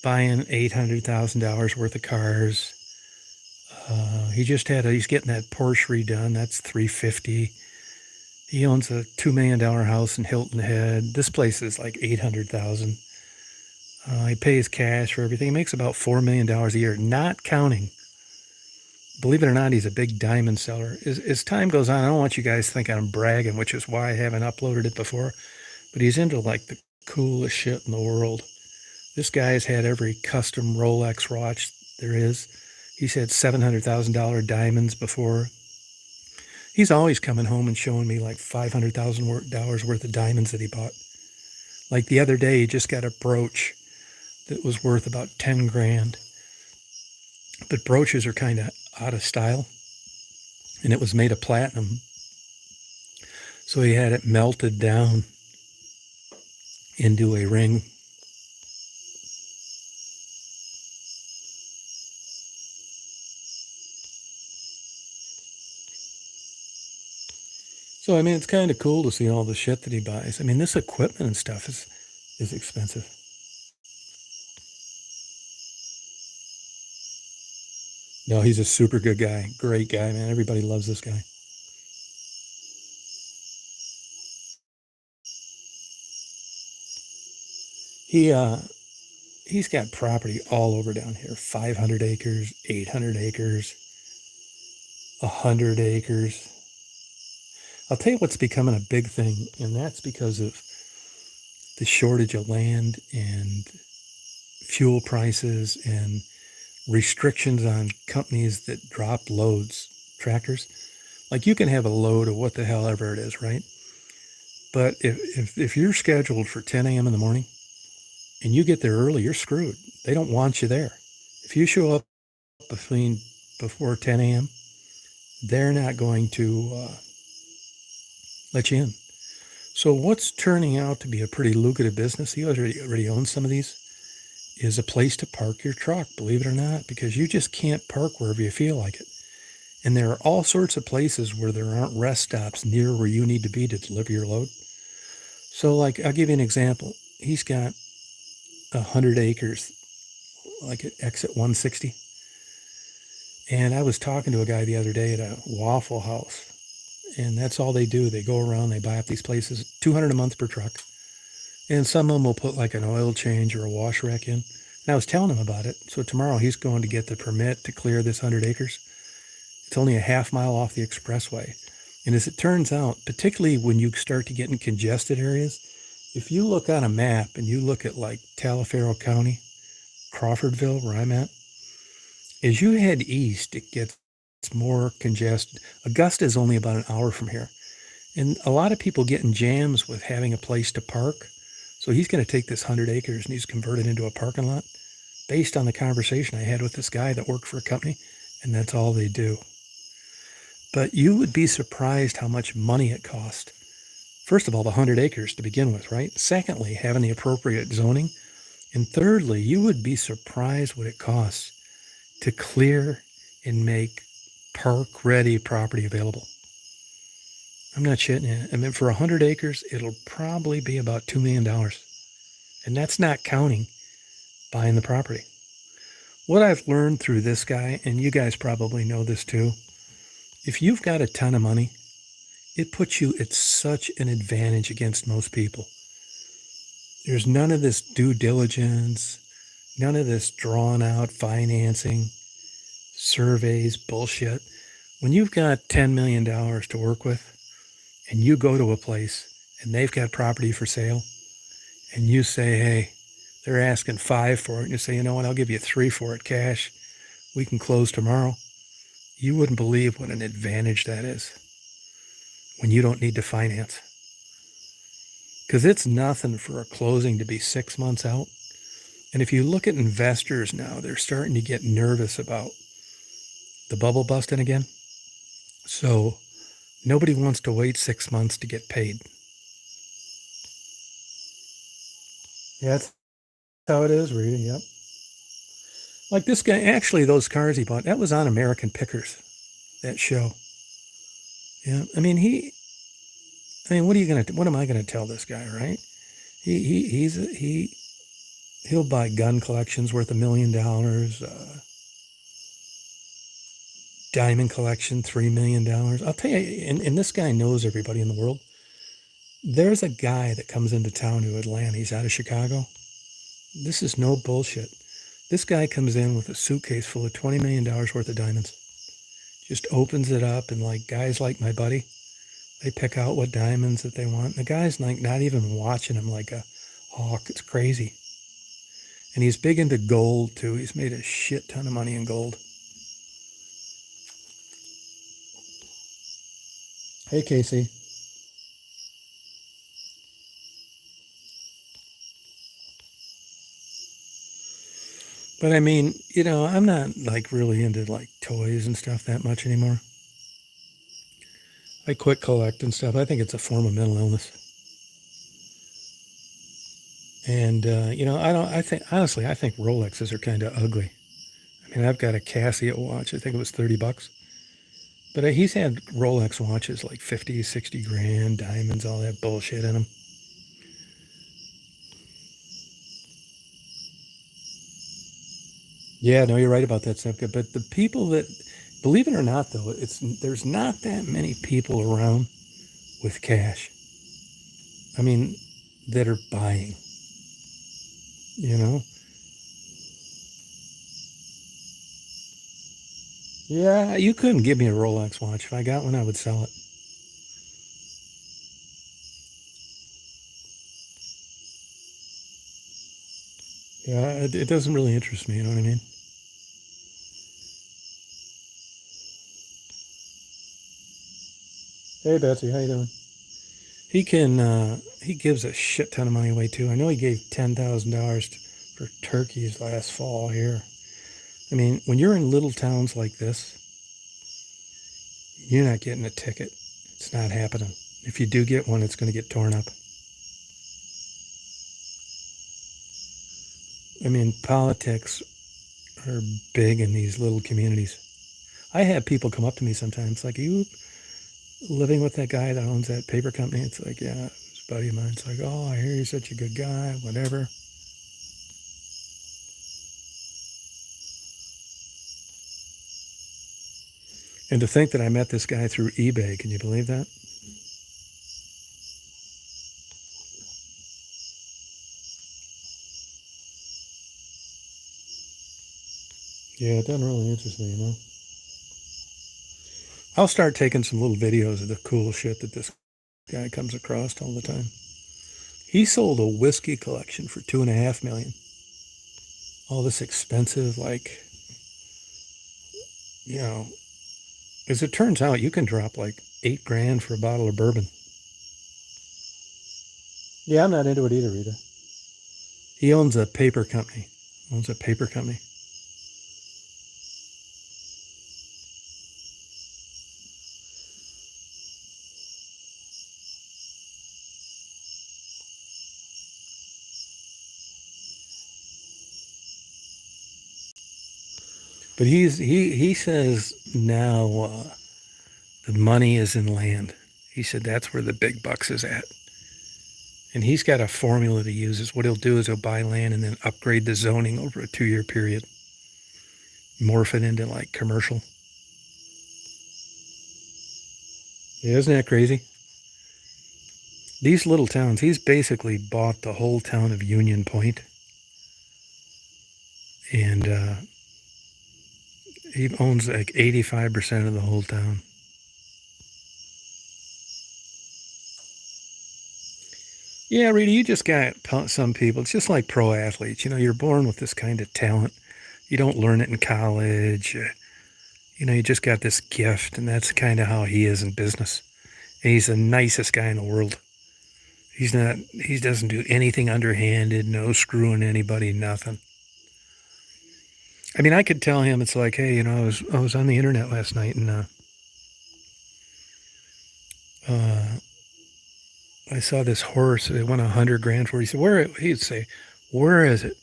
buying $800,000 worth of cars. He's getting that Porsche redone. That's $350,000. He owns a $2 million house in Hilton Head. This place is like $800,000. He pays cash for everything. He makes about $4 million a year, not counting. Believe it or not, he's a big diamond seller. As time goes on, I don't want you guys to think I'm bragging, which is why I haven't uploaded it before, but he's into like the coolest shit in the world. This guy's had every custom Rolex watch there is. He's had $700,000 diamonds before. He's always coming home and showing me like $500,000 worth of diamonds that he bought. Like the other day, he just got a brooch that was worth about 10 grand. But brooches are kind of out of style, and it was made of platinum. So he had it melted down into a ring. So, I mean, it's kind of cool to see all the shit that he buys. I mean, this equipment and stuff is expensive. No, he's a super good guy. Great guy, man. Everybody loves this guy. He he's got property all over down here. 500 acres, 800 acres, 100 acres. I'll tell you what's becoming a big thing, and that's because of the shortage of land and fuel prices and restrictions on companies that drop loads, tractors. Like you can have a load of what the hell ever it is, right? But if you're scheduled for 10 a.m. in the morning and you get there early, you're screwed. They don't want you there. If you show up before 10 a.m., they're not going to let you in. So what's turning out to be a pretty lucrative business, he already owns some of these, is a place to park your truck, believe it or not, because you just can't park wherever you feel like it. And there are all sorts of places where there aren't rest stops near where you need to be to deliver your load. So, like, I'll give you an example. He's got 100 acres, like at exit 160. And I was talking to a guy the other day at a Waffle House, and that's all they do. They go around, they buy up these places, $200 a month per truck. And some of them will put like an oil change or a wash rack in. And I was telling him about it. So tomorrow he's going to get the permit to clear this 100 acres. It's only a half mile off the expressway. And as it turns out, particularly when you start to get in congested areas, if you look on a map and you look at like Taliaferro County, Crawfordville, where I'm at, as you head east, it gets more congested. Augusta is only about an hour from here. And a lot of people get in jams with having a place to park. So he's going to take this 100 acres and he's converted into a parking lot based on the conversation I had with this guy that worked for a company, and that's all they do. But you would be surprised how much money it cost. First of all, the 100 acres to begin with, right? Secondly, having the appropriate zoning. And thirdly, you would be surprised what it costs to clear and make park-ready property available. I'm not shitting you. I mean, for 100 acres, it'll probably be about $2 million. And that's not counting buying the property. What I've learned through this guy, and you guys probably know this too, if you've got a ton of money, it puts you at such an advantage against most people. There's none of this due diligence, none of this drawn out financing, surveys, bullshit. When you've got $10 million to work with and you go to a place and they've got property for sale and you say, hey, they're asking 5 for it, and you say, you know what, I'll give you 3 for it cash. We can close tomorrow. You wouldn't believe what an advantage that is when you don't need to finance. Because it's nothing for a closing to be 6 months out. And if you look at investors now, they're starting to get nervous about the bubble busting again. So nobody wants to wait 6 months to get paid. Yeah, that's how it is, Rita. Yep. Like this guy, actually, those cars he bought, that was on American Pickers, that show. Yeah, I mean, what are you gonna? What am I gonna tell this guy, right? He'll buy gun collections worth $1 million, diamond collection $3 million. I'll tell you, and this guy knows everybody in the world. There's a guy that comes into town to Atlanta. He's out of Chicago. This is no bullshit. This guy comes in with a suitcase full of $20 million worth of diamonds. Just opens it up, and like guys like my buddy, they pick out what diamonds that they want. And the guy's like not even watching him like a hawk. It's crazy. And he's big into gold too. He's made a shit ton of money in gold. Hey, Casey. But I mean, I'm not like really into like toys and stuff that much anymore. I quit collecting stuff. I think it's a form of mental illness. And I don't. I think honestly, I think Rolexes are kind of ugly. I mean, I've got a Casio watch. I think it was $30, but he's had Rolex watches like 50, 60 grand, diamonds, all that bullshit in them. Yeah, no, you're right about that, Simka. But the people that, believe it or not, though, there's not that many people around with cash. I mean, that are buying. You know? Yeah, you couldn't give me a Rolex watch. If I got one, I would sell it. Yeah, it doesn't really interest me. You know what I mean? Hey, Betsy, how you doing? He gives a shit ton of money away too. I know he gave $10,000 for turkeys last fall here. I mean, when you're in little towns like this, you're not getting a ticket. It's not happening. If you do get one, it's going to get torn up. I mean, politics are big in these little communities. I have people come up to me sometimes, like, "Are you living with that guy that owns that paper company?" It's like, "Yeah, it's a buddy of mine." It's like, "Oh, I hear you're such a good guy, whatever." And to think that I met this guy through eBay, can you believe that? Yeah, it doesn't really interest me. I'll start taking some little videos of the cool shit that this guy comes across all the time. He sold a whiskey collection for 2.5 million. All this expensive, like, you know, as it turns out, you can drop like 8 grand for a bottle of bourbon. Yeah, I'm not into it either, Rita. He owns a paper company. Owns a paper company. But he says now the money is in land. He said that's where the big bucks is at. And he's got a formula to use. Is what he'll do is he'll buy land and then upgrade the zoning over a 2 year period, morph it into like commercial. Yeah, isn't that crazy? These little towns, he's basically bought the whole town of Union Point, and he owns like 85% of the whole town. Yeah, Rita, you just got some people. It's just like pro athletes. You're born with this kind of talent. You don't learn it in college. You just got this gift, and that's kind of how he is in business. And he's the nicest guy in the world. He's not. He doesn't do anything underhanded. No screwing anybody. Nothing. I mean, I could tell him it's like, hey, I was on the internet last night, and uh, I saw this horse. They won 100 grand for it. He said, where? He'd say, where is it?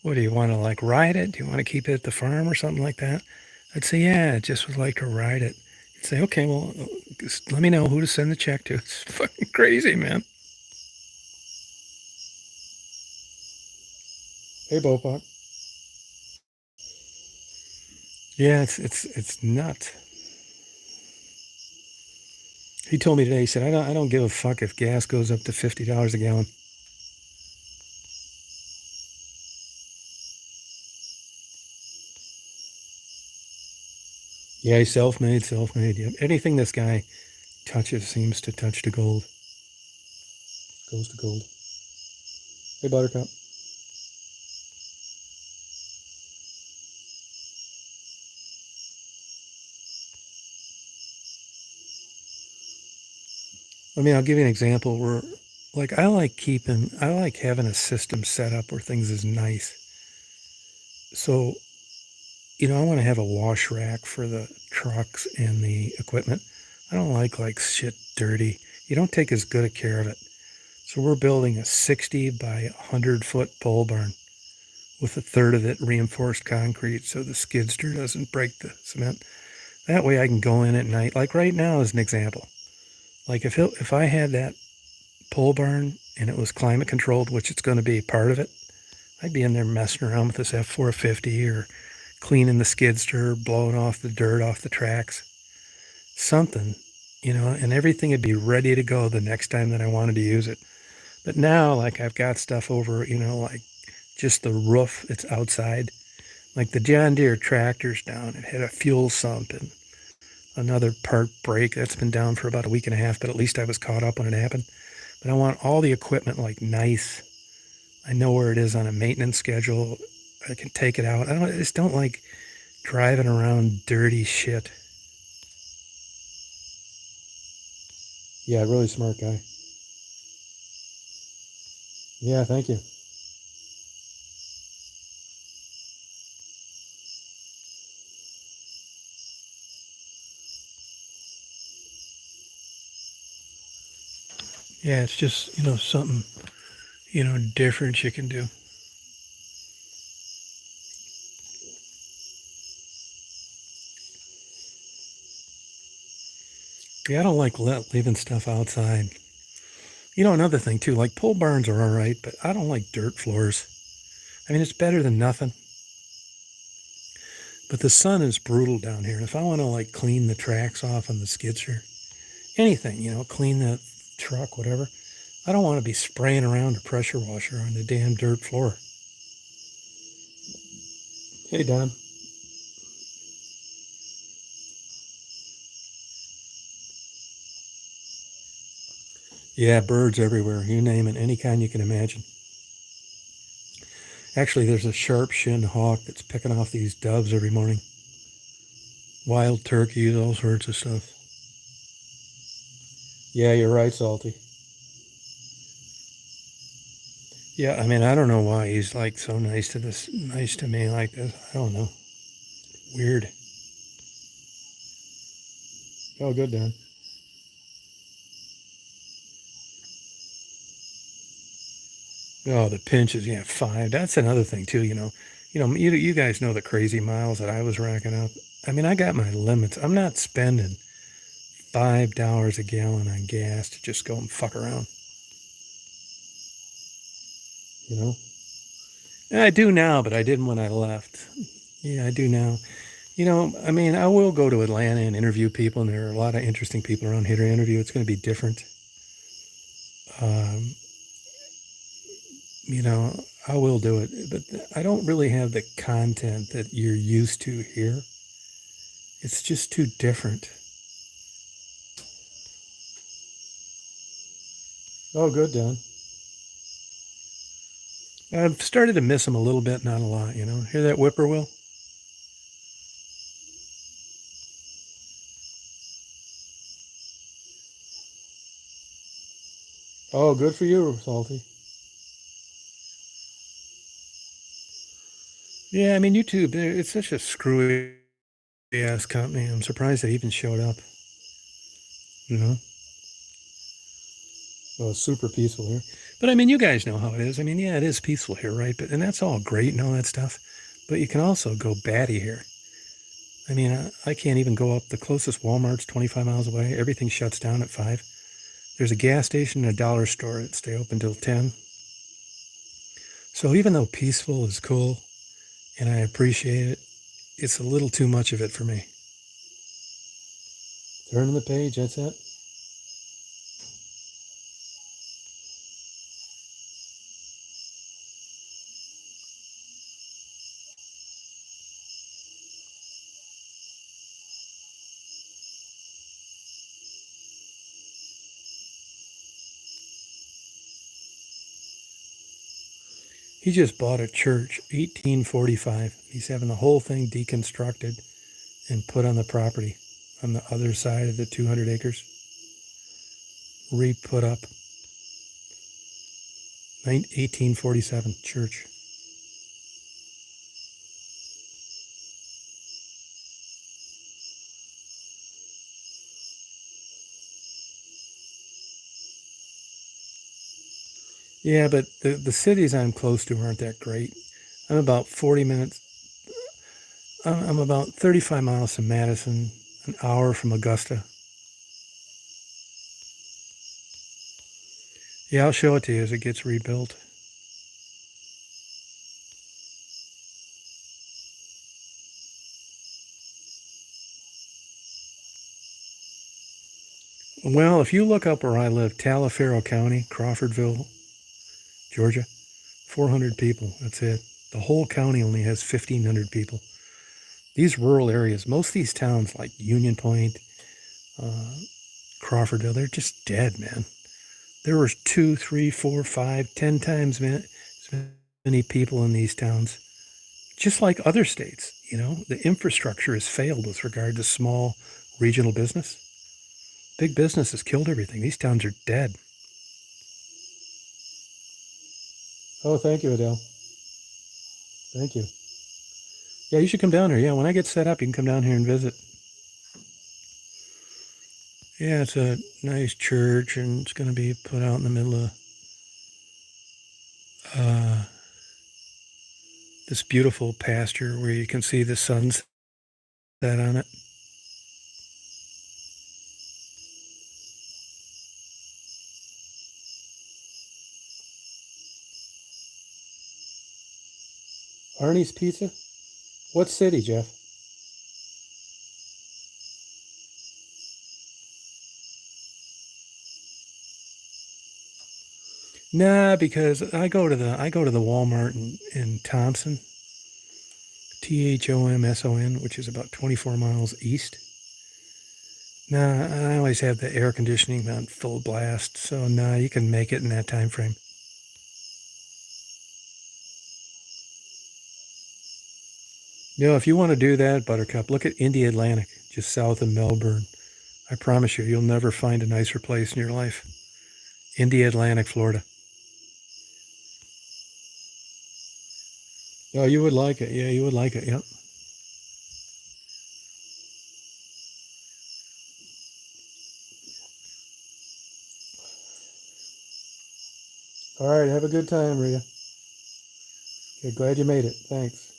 What do you want to like ride it? Do you want to keep it at the farm or something like that? I'd say, yeah, I just would like to ride it. He'd say, okay, well, just let me know who to send the check to. It's fucking crazy, man. Hey, Bopot. Yeah, it's nuts. He told me today. He said, I don't give a fuck if gas goes up to $50 a gallon. Yeah, he's self-made, self-made. Yep. Anything this guy touches seems to touch to gold. Goes to gold. Hey, Buttercup. I mean, I'll give you an example where, like, I like having a system set up where things is nice. So, I want to have a wash rack for the trucks and the equipment. I don't like shit dirty. You don't take as good a care of it. So we're building a 60 by 100-foot pole barn with a third of it reinforced concrete so the skid steer doesn't break the cement. That way I can go in at night, like right now as an example. Like if I had that pole barn and it was climate controlled, which it's going to be part of it, I'd be in there messing around with this F450 or cleaning the skid steer, blowing off the dirt off the tracks, something, and everything would be ready to go the next time that I wanted to use it. But now, like, I've got stuff over, like just the roof, it's outside. Like the John Deere tractor's down. It had a fuel sump and another part break. That's been down for about a week and a half, but at least I was caught up when it happened. But I want all the equipment like nice. I know where it is on a maintenance schedule. I can take it out. I just don't like driving around dirty shit. Yeah, really smart guy. Yeah, thank you. Yeah, it's just, something, different you can do. Yeah, I don't like leaving stuff outside. Another thing too, like pole barns are all right, but I don't like dirt floors. I mean, it's better than nothing. But the sun is brutal down here. And if I want to like clean the tracks off on the skid steer, anything, clean the truck, whatever, I don't want to be spraying around a pressure washer on the damn dirt floor. Hey, Don. Yeah, birds everywhere. You name it, any kind you can imagine. Actually, there's a sharp-shinned hawk that's picking off these doves every morning. Wild turkeys, all sorts of stuff. Yeah, you're right, Salty. Yeah, I mean, I don't know why he's like so nice to me like this. I don't know. Weird. Oh, good, Don. Oh, the pinches, yeah, 5. That's another thing too, you guys know the crazy miles that I was racking up. I mean, I got my limits. I'm not spending $5 a gallon on gas to just go and fuck around, you know? And I do now, but I didn't when I left. Yeah, I do now. I mean, I will go to Atlanta and interview people, and there are a lot of interesting people around here to interview. It's going to be different. Um, I will do it, but I don't really have the content that you're used to here. It's just too different. Oh, good, Don. I've started to miss them a little bit, not a lot, Hear that whippoorwill? Oh, good for you, Salty. Yeah, I mean, YouTube, it's such a screwy ass company. I'm surprised they even showed up, you know? Well, it's super peaceful here. But I mean, you guys know how it is. I mean, yeah, it is peaceful here, right? And that's all great and all that stuff. But you can also go batty here. I mean, I can't even go up. The closest Walmart's 25 miles away. Everything shuts down at 5. There's a gas station and a dollar store that stay open till 10. So even though peaceful is cool and I appreciate it, it's a little too much of it for me. Turning the page, that's it. He just bought a church, 1845. He's having the whole thing deconstructed and put on the property on the other side of the 200 acres. re-put up. 1847 church. Yeah, but the cities I'm close to aren't that great. I'm about 40 minutes. I'm about 35 miles from Madison, an hour from Augusta. Yeah, I'll show it to you as it gets rebuilt. Well, if you look up where I live, Taliaferro County, Crawfordville, Georgia, 400 people. That's it. The whole county only has 1,500 people. These rural areas, most of these towns like Union Point, uh, Crawfordville, they're just dead, man. There were 2, 3, 4, 5, 10 times as many people in these towns. Just like other states, the infrastructure has failed with regard to small regional business. Big business has killed everything. These towns are dead. Oh, thank you, Adele. Thank you. Yeah, you should come down here. Yeah, when I get set up, you can come down here and visit. Yeah, it's a nice church, and it's going to be put out in the middle of uh, this beautiful pasture where you can see the sunset on it. Arnie's Pizza? What city, Jeff? Nah, because I go to the Walmart in Thompson, Thomson, which is about 24 miles east. Nah, I always have the air conditioning on full blast, so nah, you can make it in that time frame. If you want to do that, Buttercup, look at Indialantic, just south of Melbourne. I promise you, you'll never find a nicer place in your life. Indialantic, Florida. Oh, you would like it. Yeah, you would like it. Yep. All right. Have a good time, Rhea. Okay, glad you made it. Thanks.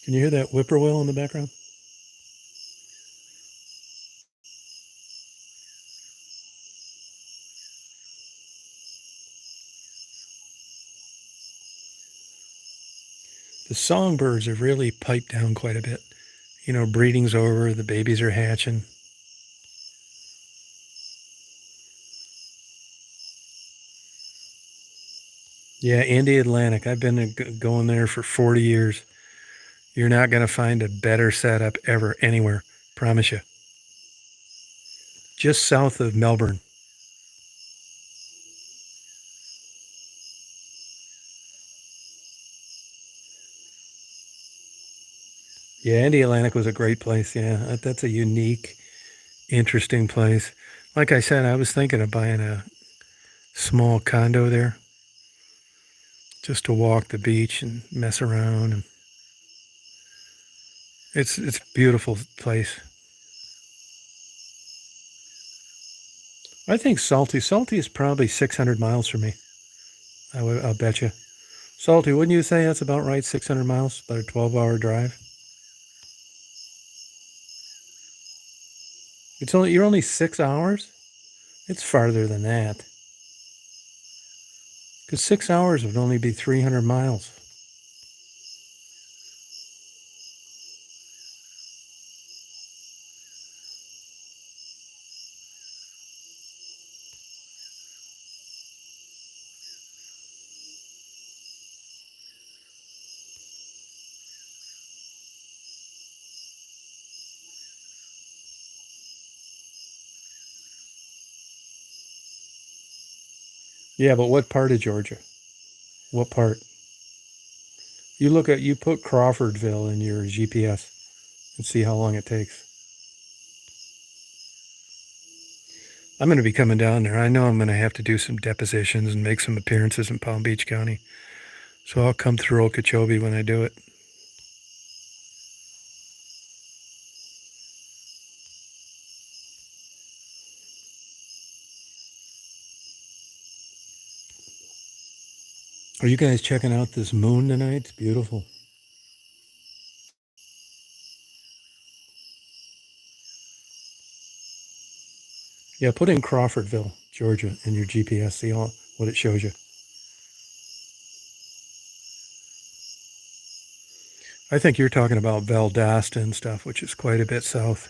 Can you hear that whippoorwill in the background? The songbirds have really piped down quite a bit. Breeding's over, the babies are hatching. Yeah, Indialantic. I've been going there for 40 years. You're not going to find a better setup ever anywhere. Promise you. Just south of Melbourne. Yeah, Indialantic was a great place. Yeah, that's a unique, interesting place. Like I said, I was thinking of buying a small condo there just to walk the beach and mess around. And it's a beautiful place. I think Salty is probably 600 miles from me. I'll bet you. Salty, wouldn't you say that's about right? 600 miles, about a 12-hour drive. You're only 6 hours. It's farther than that. Because 6 hours would only be 300 miles. Yeah, but what part of Georgia? What part? You put Crawfordville in your GPS and see how long it takes. I'm going to be coming down there. I know I'm going to have to do some depositions and make some appearances in Palm Beach County. So I'll come through Okeechobee when I do it. Are you guys checking out this moon tonight? It's beautiful. Yeah, put in Crawfordville, Georgia in your GPS, see what it shows you. I think you're talking about Valdosta and stuff, which is quite a bit south.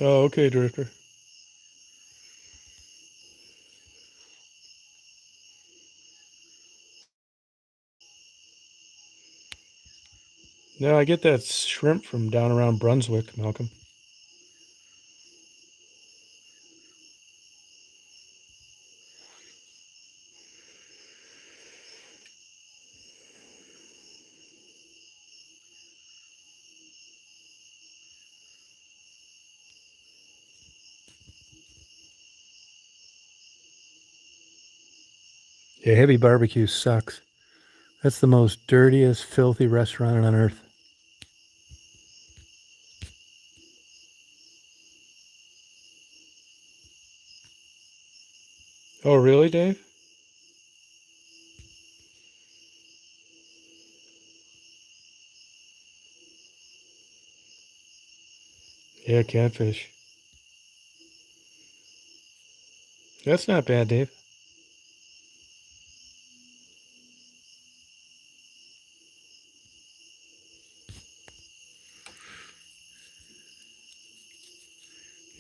Oh, okay, Drifter. No, I get that shrimp from down around Brunswick, Malcolm. Yeah, Heavy Barbecue sucks. That's the most dirtiest, filthy restaurant on earth. Oh, really, Dave? Yeah, catfish. That's not bad, Dave.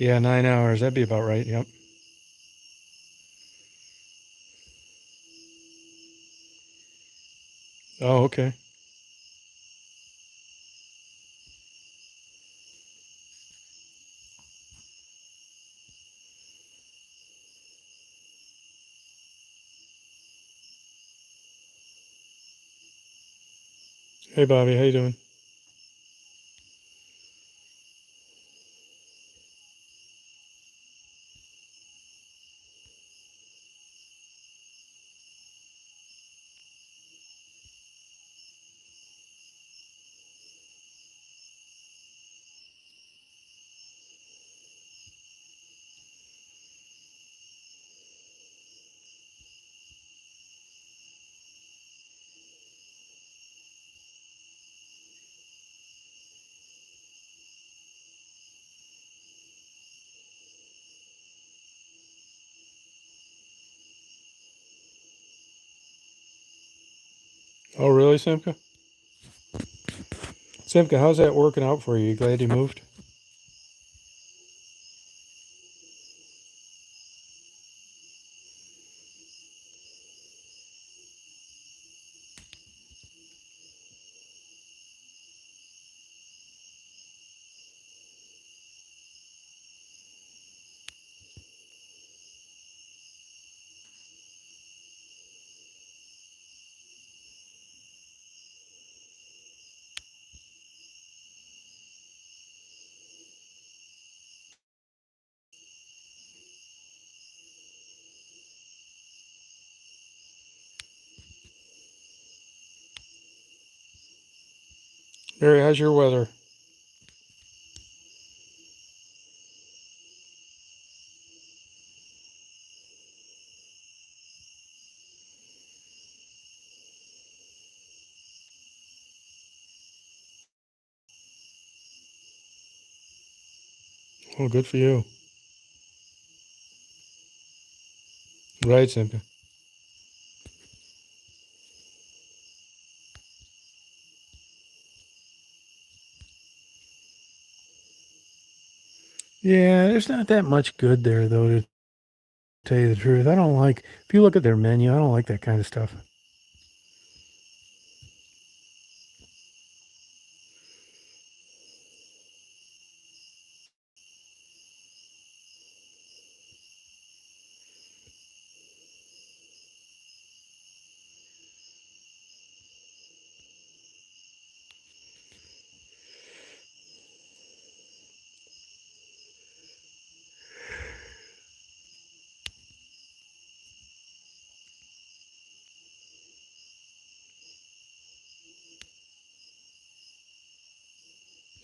Yeah, 9 hours. That'd be about right. Yep. Oh, okay. Hey, Bobby, how you doing? Oh, really, Simka? Simka, how's that working out for you? You glad you moved? Mary, how's your weather? Oh, good for you. Right, Simka. Yeah, there's not that much good there, though, to tell you the truth. I don't like, if you look at their menu, I don't like that kind of stuff.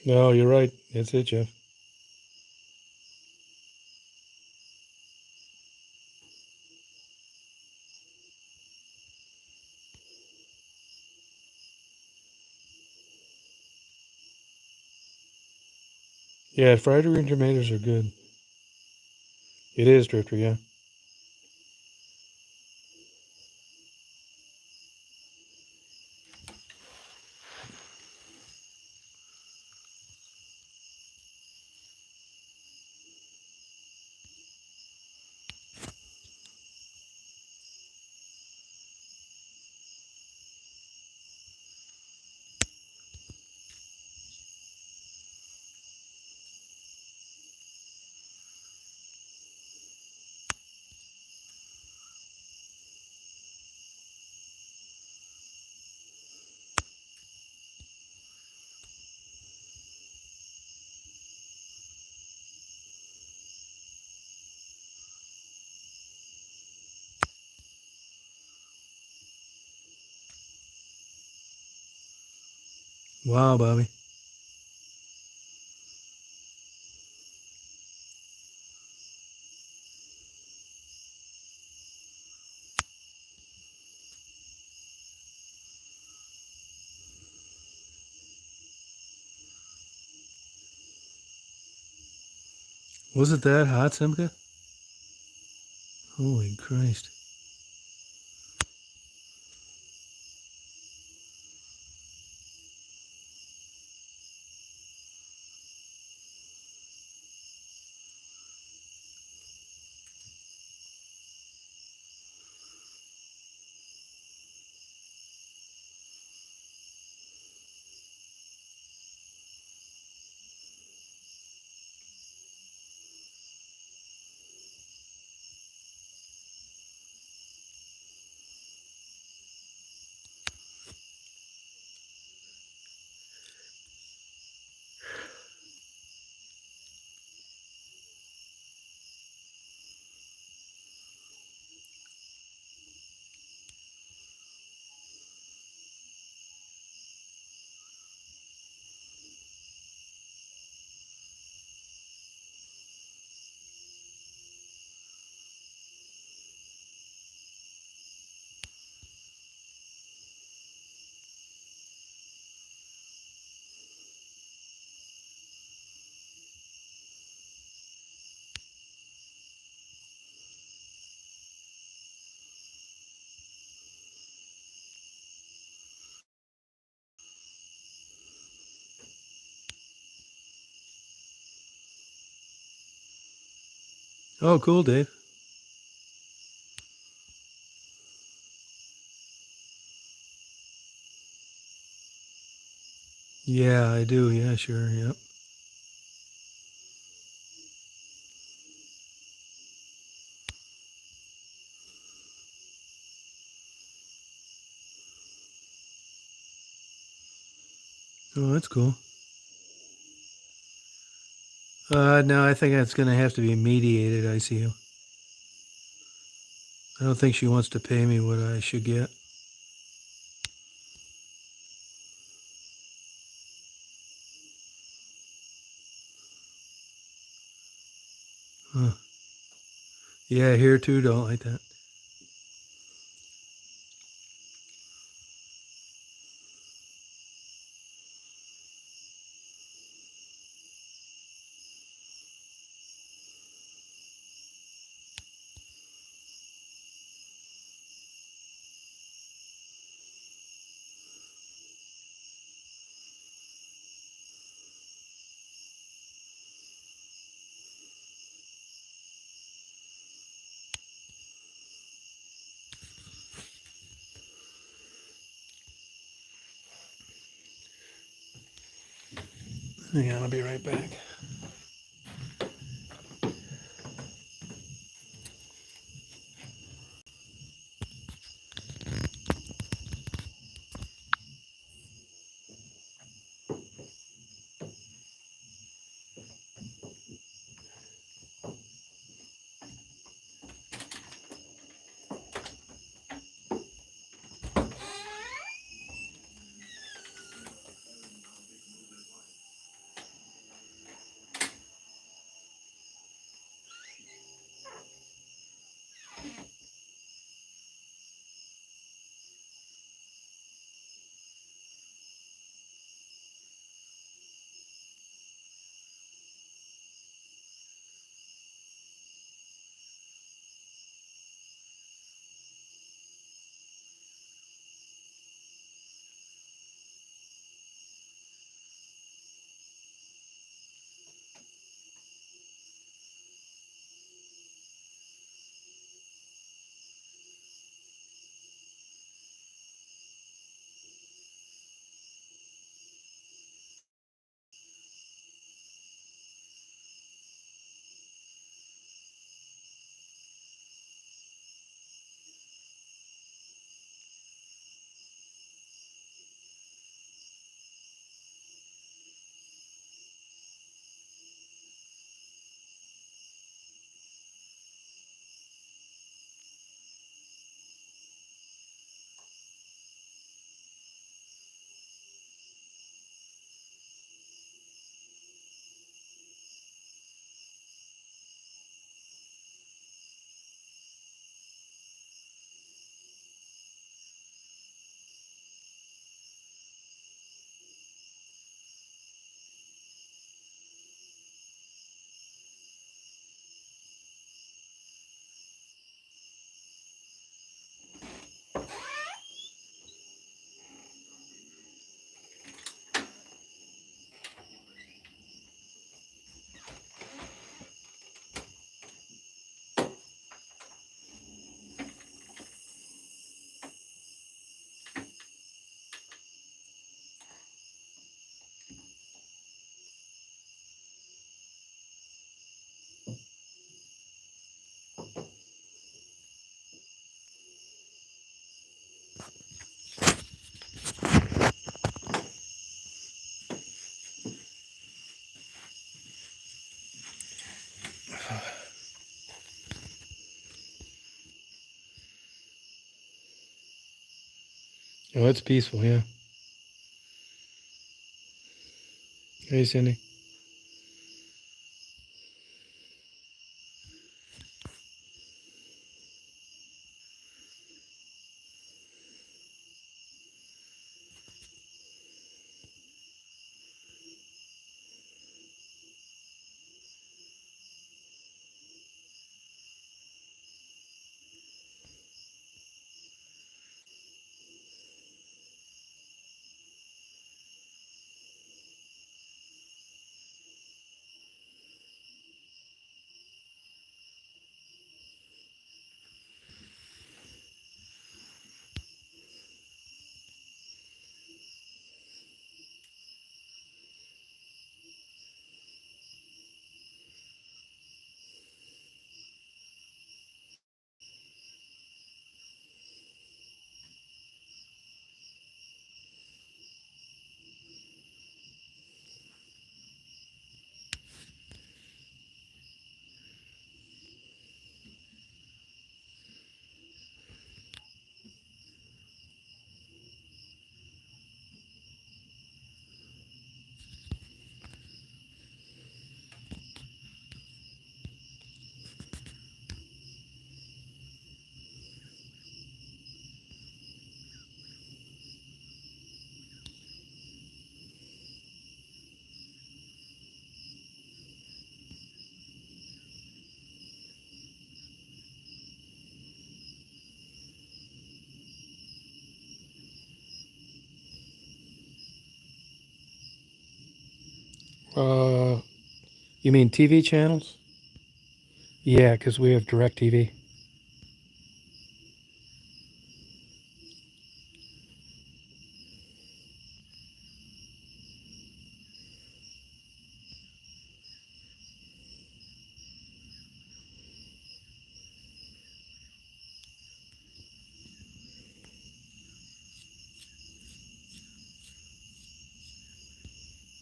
No, you're right. That's it, Jeff. Yeah, fried green tomatoes are good. It is, Drifter, yeah. Wow, Bobby. Was it that hot, Simka? Holy Christ. Oh, cool, Dave. Yeah, I do. Yeah, sure. Yep. Oh, that's cool. No, I think that's going to have to be mediated, ICU. I don't think she wants to pay me what I should get. Huh. Yeah, here too, don't like that. Hang on, I'll be right back. Oh, it's peaceful, yeah. Hey, Cindy. Uh, you mean TV channels? Yeah, because we have DirecTV.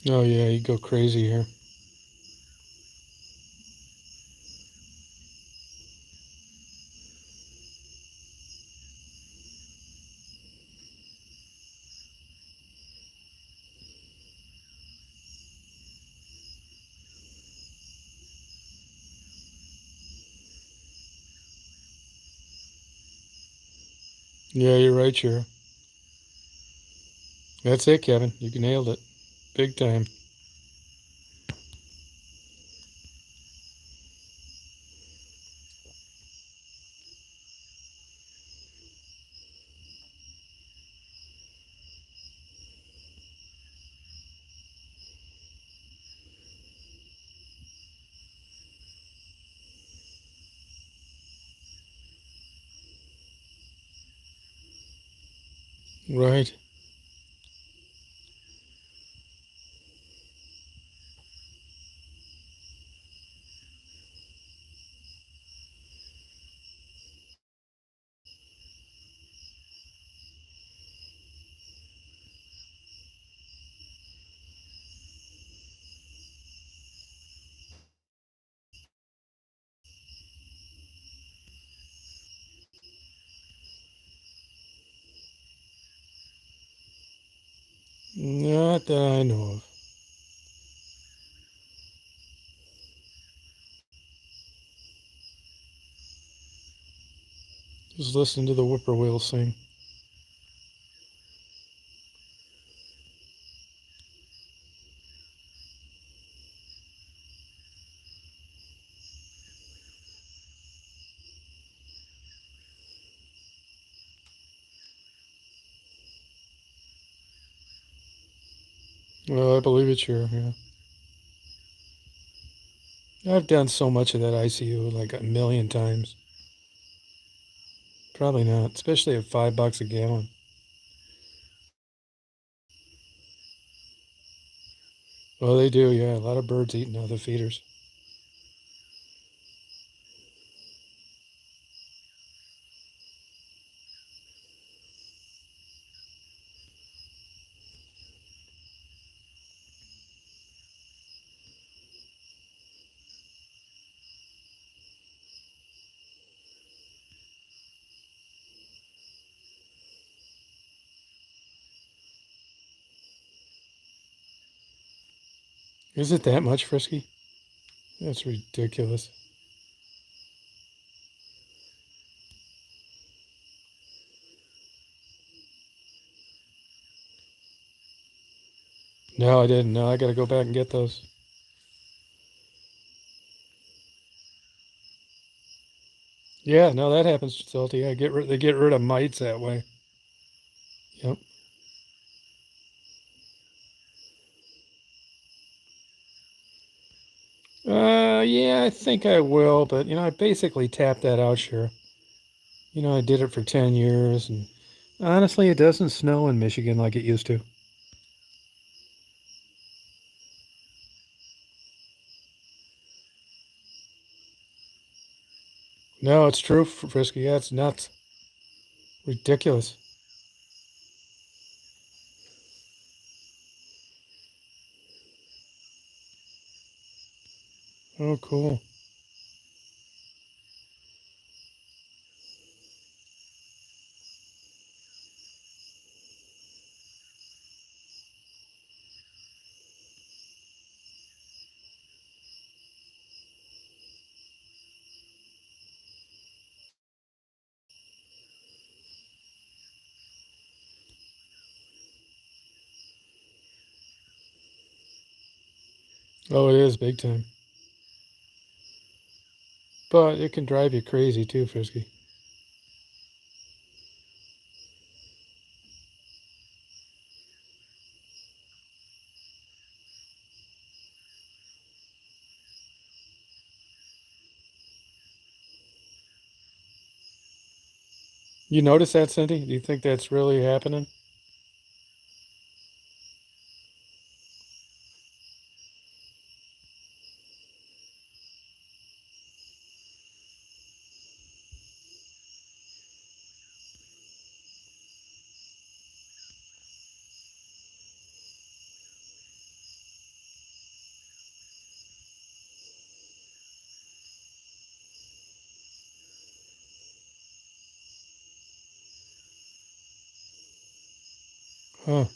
Oh yeah, you go crazy here. Yeah, you're right, Shira. That's it, Kevin. You nailed it. Big time. Right. Not that I know of. Just listen to the whippoorwill sing. Well, I believe it, Shira. Yeah. I've done so much of that ICU like a million times. Probably not, especially at $5 a gallon. Well, they do, yeah. A lot of birds eating other feeders. Is it that much, Frisky? That's ridiculous. No, I didn't. No, I got to go back and get those. Yeah, no, that happens, Salty. They get rid of mites that way. Yep. Yeah, I think I will, but I basically tapped that out, sure. I did it for 10 years, and honestly, it doesn't snow in Michigan like it used to. No, it's true, Frisky. Yeah, it's nuts. Ridiculous. Oh, cool. Oh, it is big time. But it can drive you crazy too, Frisky. You notice that, Cindy? Do you think that's really happening? Huh.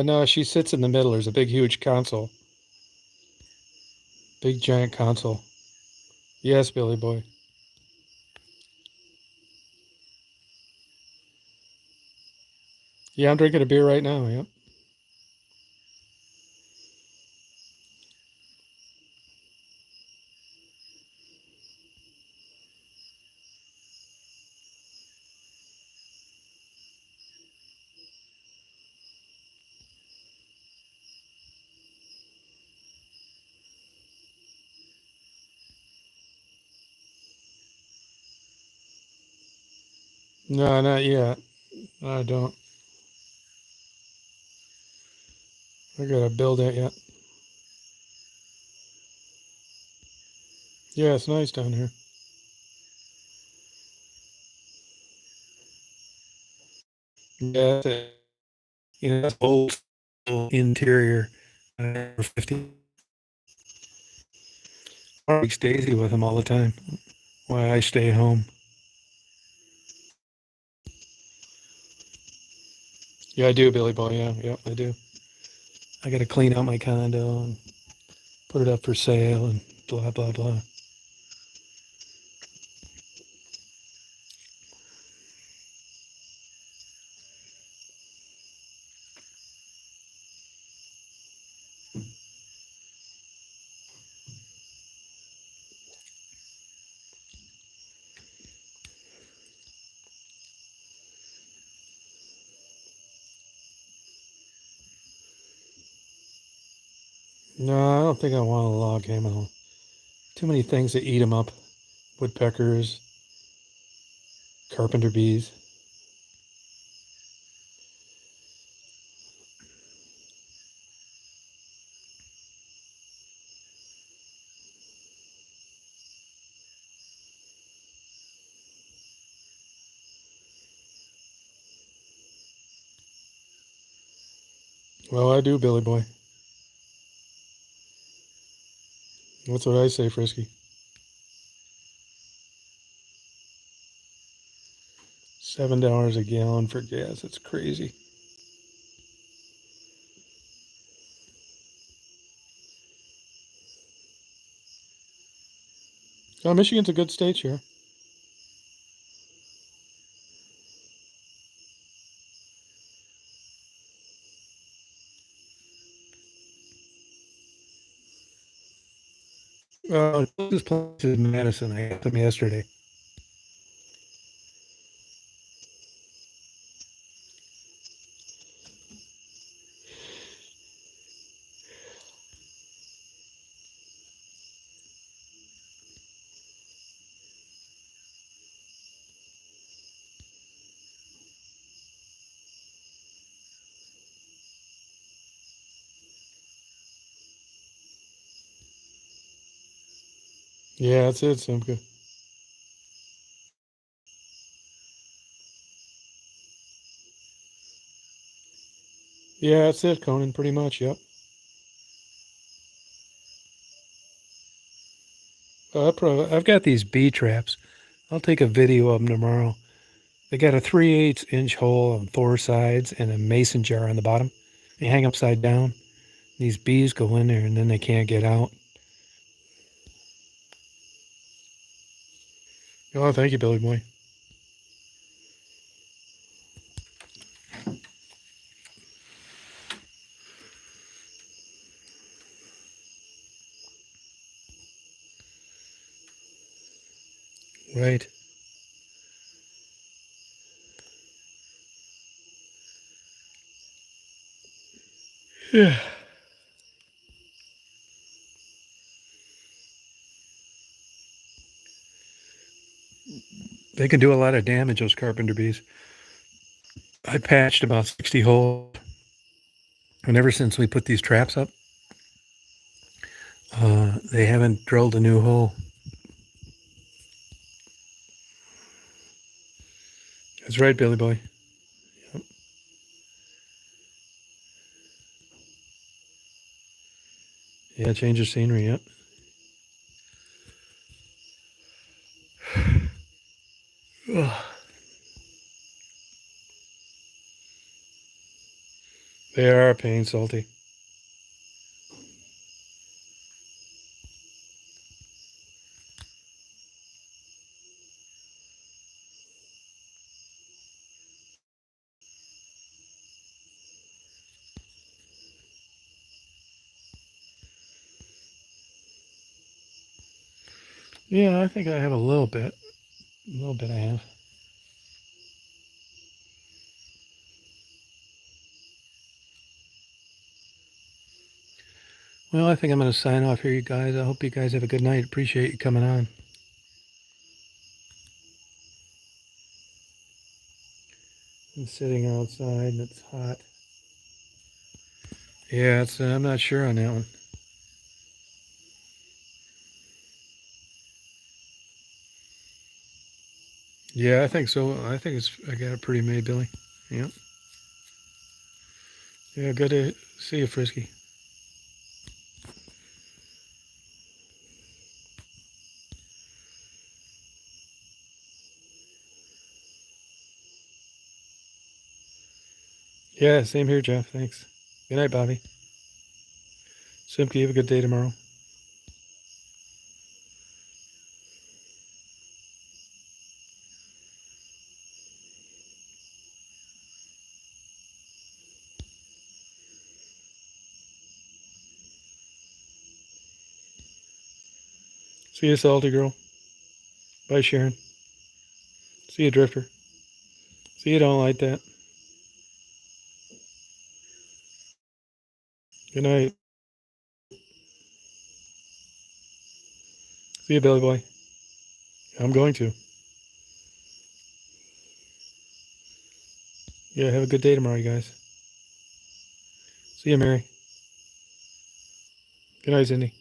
No, she sits in the middle. There's a big, huge console. Big, giant console. Yes, Billy boy. Yeah, I'm drinking a beer right now. Yep. No, not yet. I don't. I gotta build it yet. Yeah, it's nice down here. Yeah, that's old interior. 50. Takes Daisy with him all the time. Why I stay home. Yeah, I do, Billy Boy. Yeah, yeah, I do. I got to clean out my condo and put it up for sale and blah blah blah. No, I don't think I want a log animal. Too many things that eat them up. Woodpeckers, carpenter bees. Well, I do, Billy Boy. That's what I say, Frisky. $7 a gallon for gas. It's crazy. Oh, Michigan's a good state here. Closest place is Madison. I got them yesterday. Yeah, that's it, Simka. Yeah, that's it, Conan. Pretty much. Yep. I've got these bee traps. I'll take a video of them tomorrow. They got a 3/8 inch hole on 4 sides and a mason jar on the bottom. They hang upside down. These bees go in there and then they can't get out. Oh, thank you, Billy Boy. Right. Yeah. They can do a lot of damage, those carpenter bees. I patched about 60 holes. And ever since we put these traps up, they haven't drilled a new hole. That's right, Billy Boy. Yep. Yeah, change of scenery, yep. They are a pain, Salty. Yeah, I think I have a little bit. A little bit I have. Well, I think I'm going to sign off here, you guys. I hope you guys have a good night. Appreciate you coming on. I'm sitting outside and it's hot. Yeah, I'm not sure on that one. Yeah, I think so. I got it pretty made, Billy. Yep. Yeah, good to see you, Frisky. Yeah, same here, Jeff. Thanks. Good night, Bobby. Simke, have a good day tomorrow. See you, Salty Girl. Bye, Sharon. See you, Drifter. See you, don't like that. Good night. See you, Billy Boy. I'm going to. Yeah, have a good day tomorrow, you guys. See you, Mary. Good night, Cindy.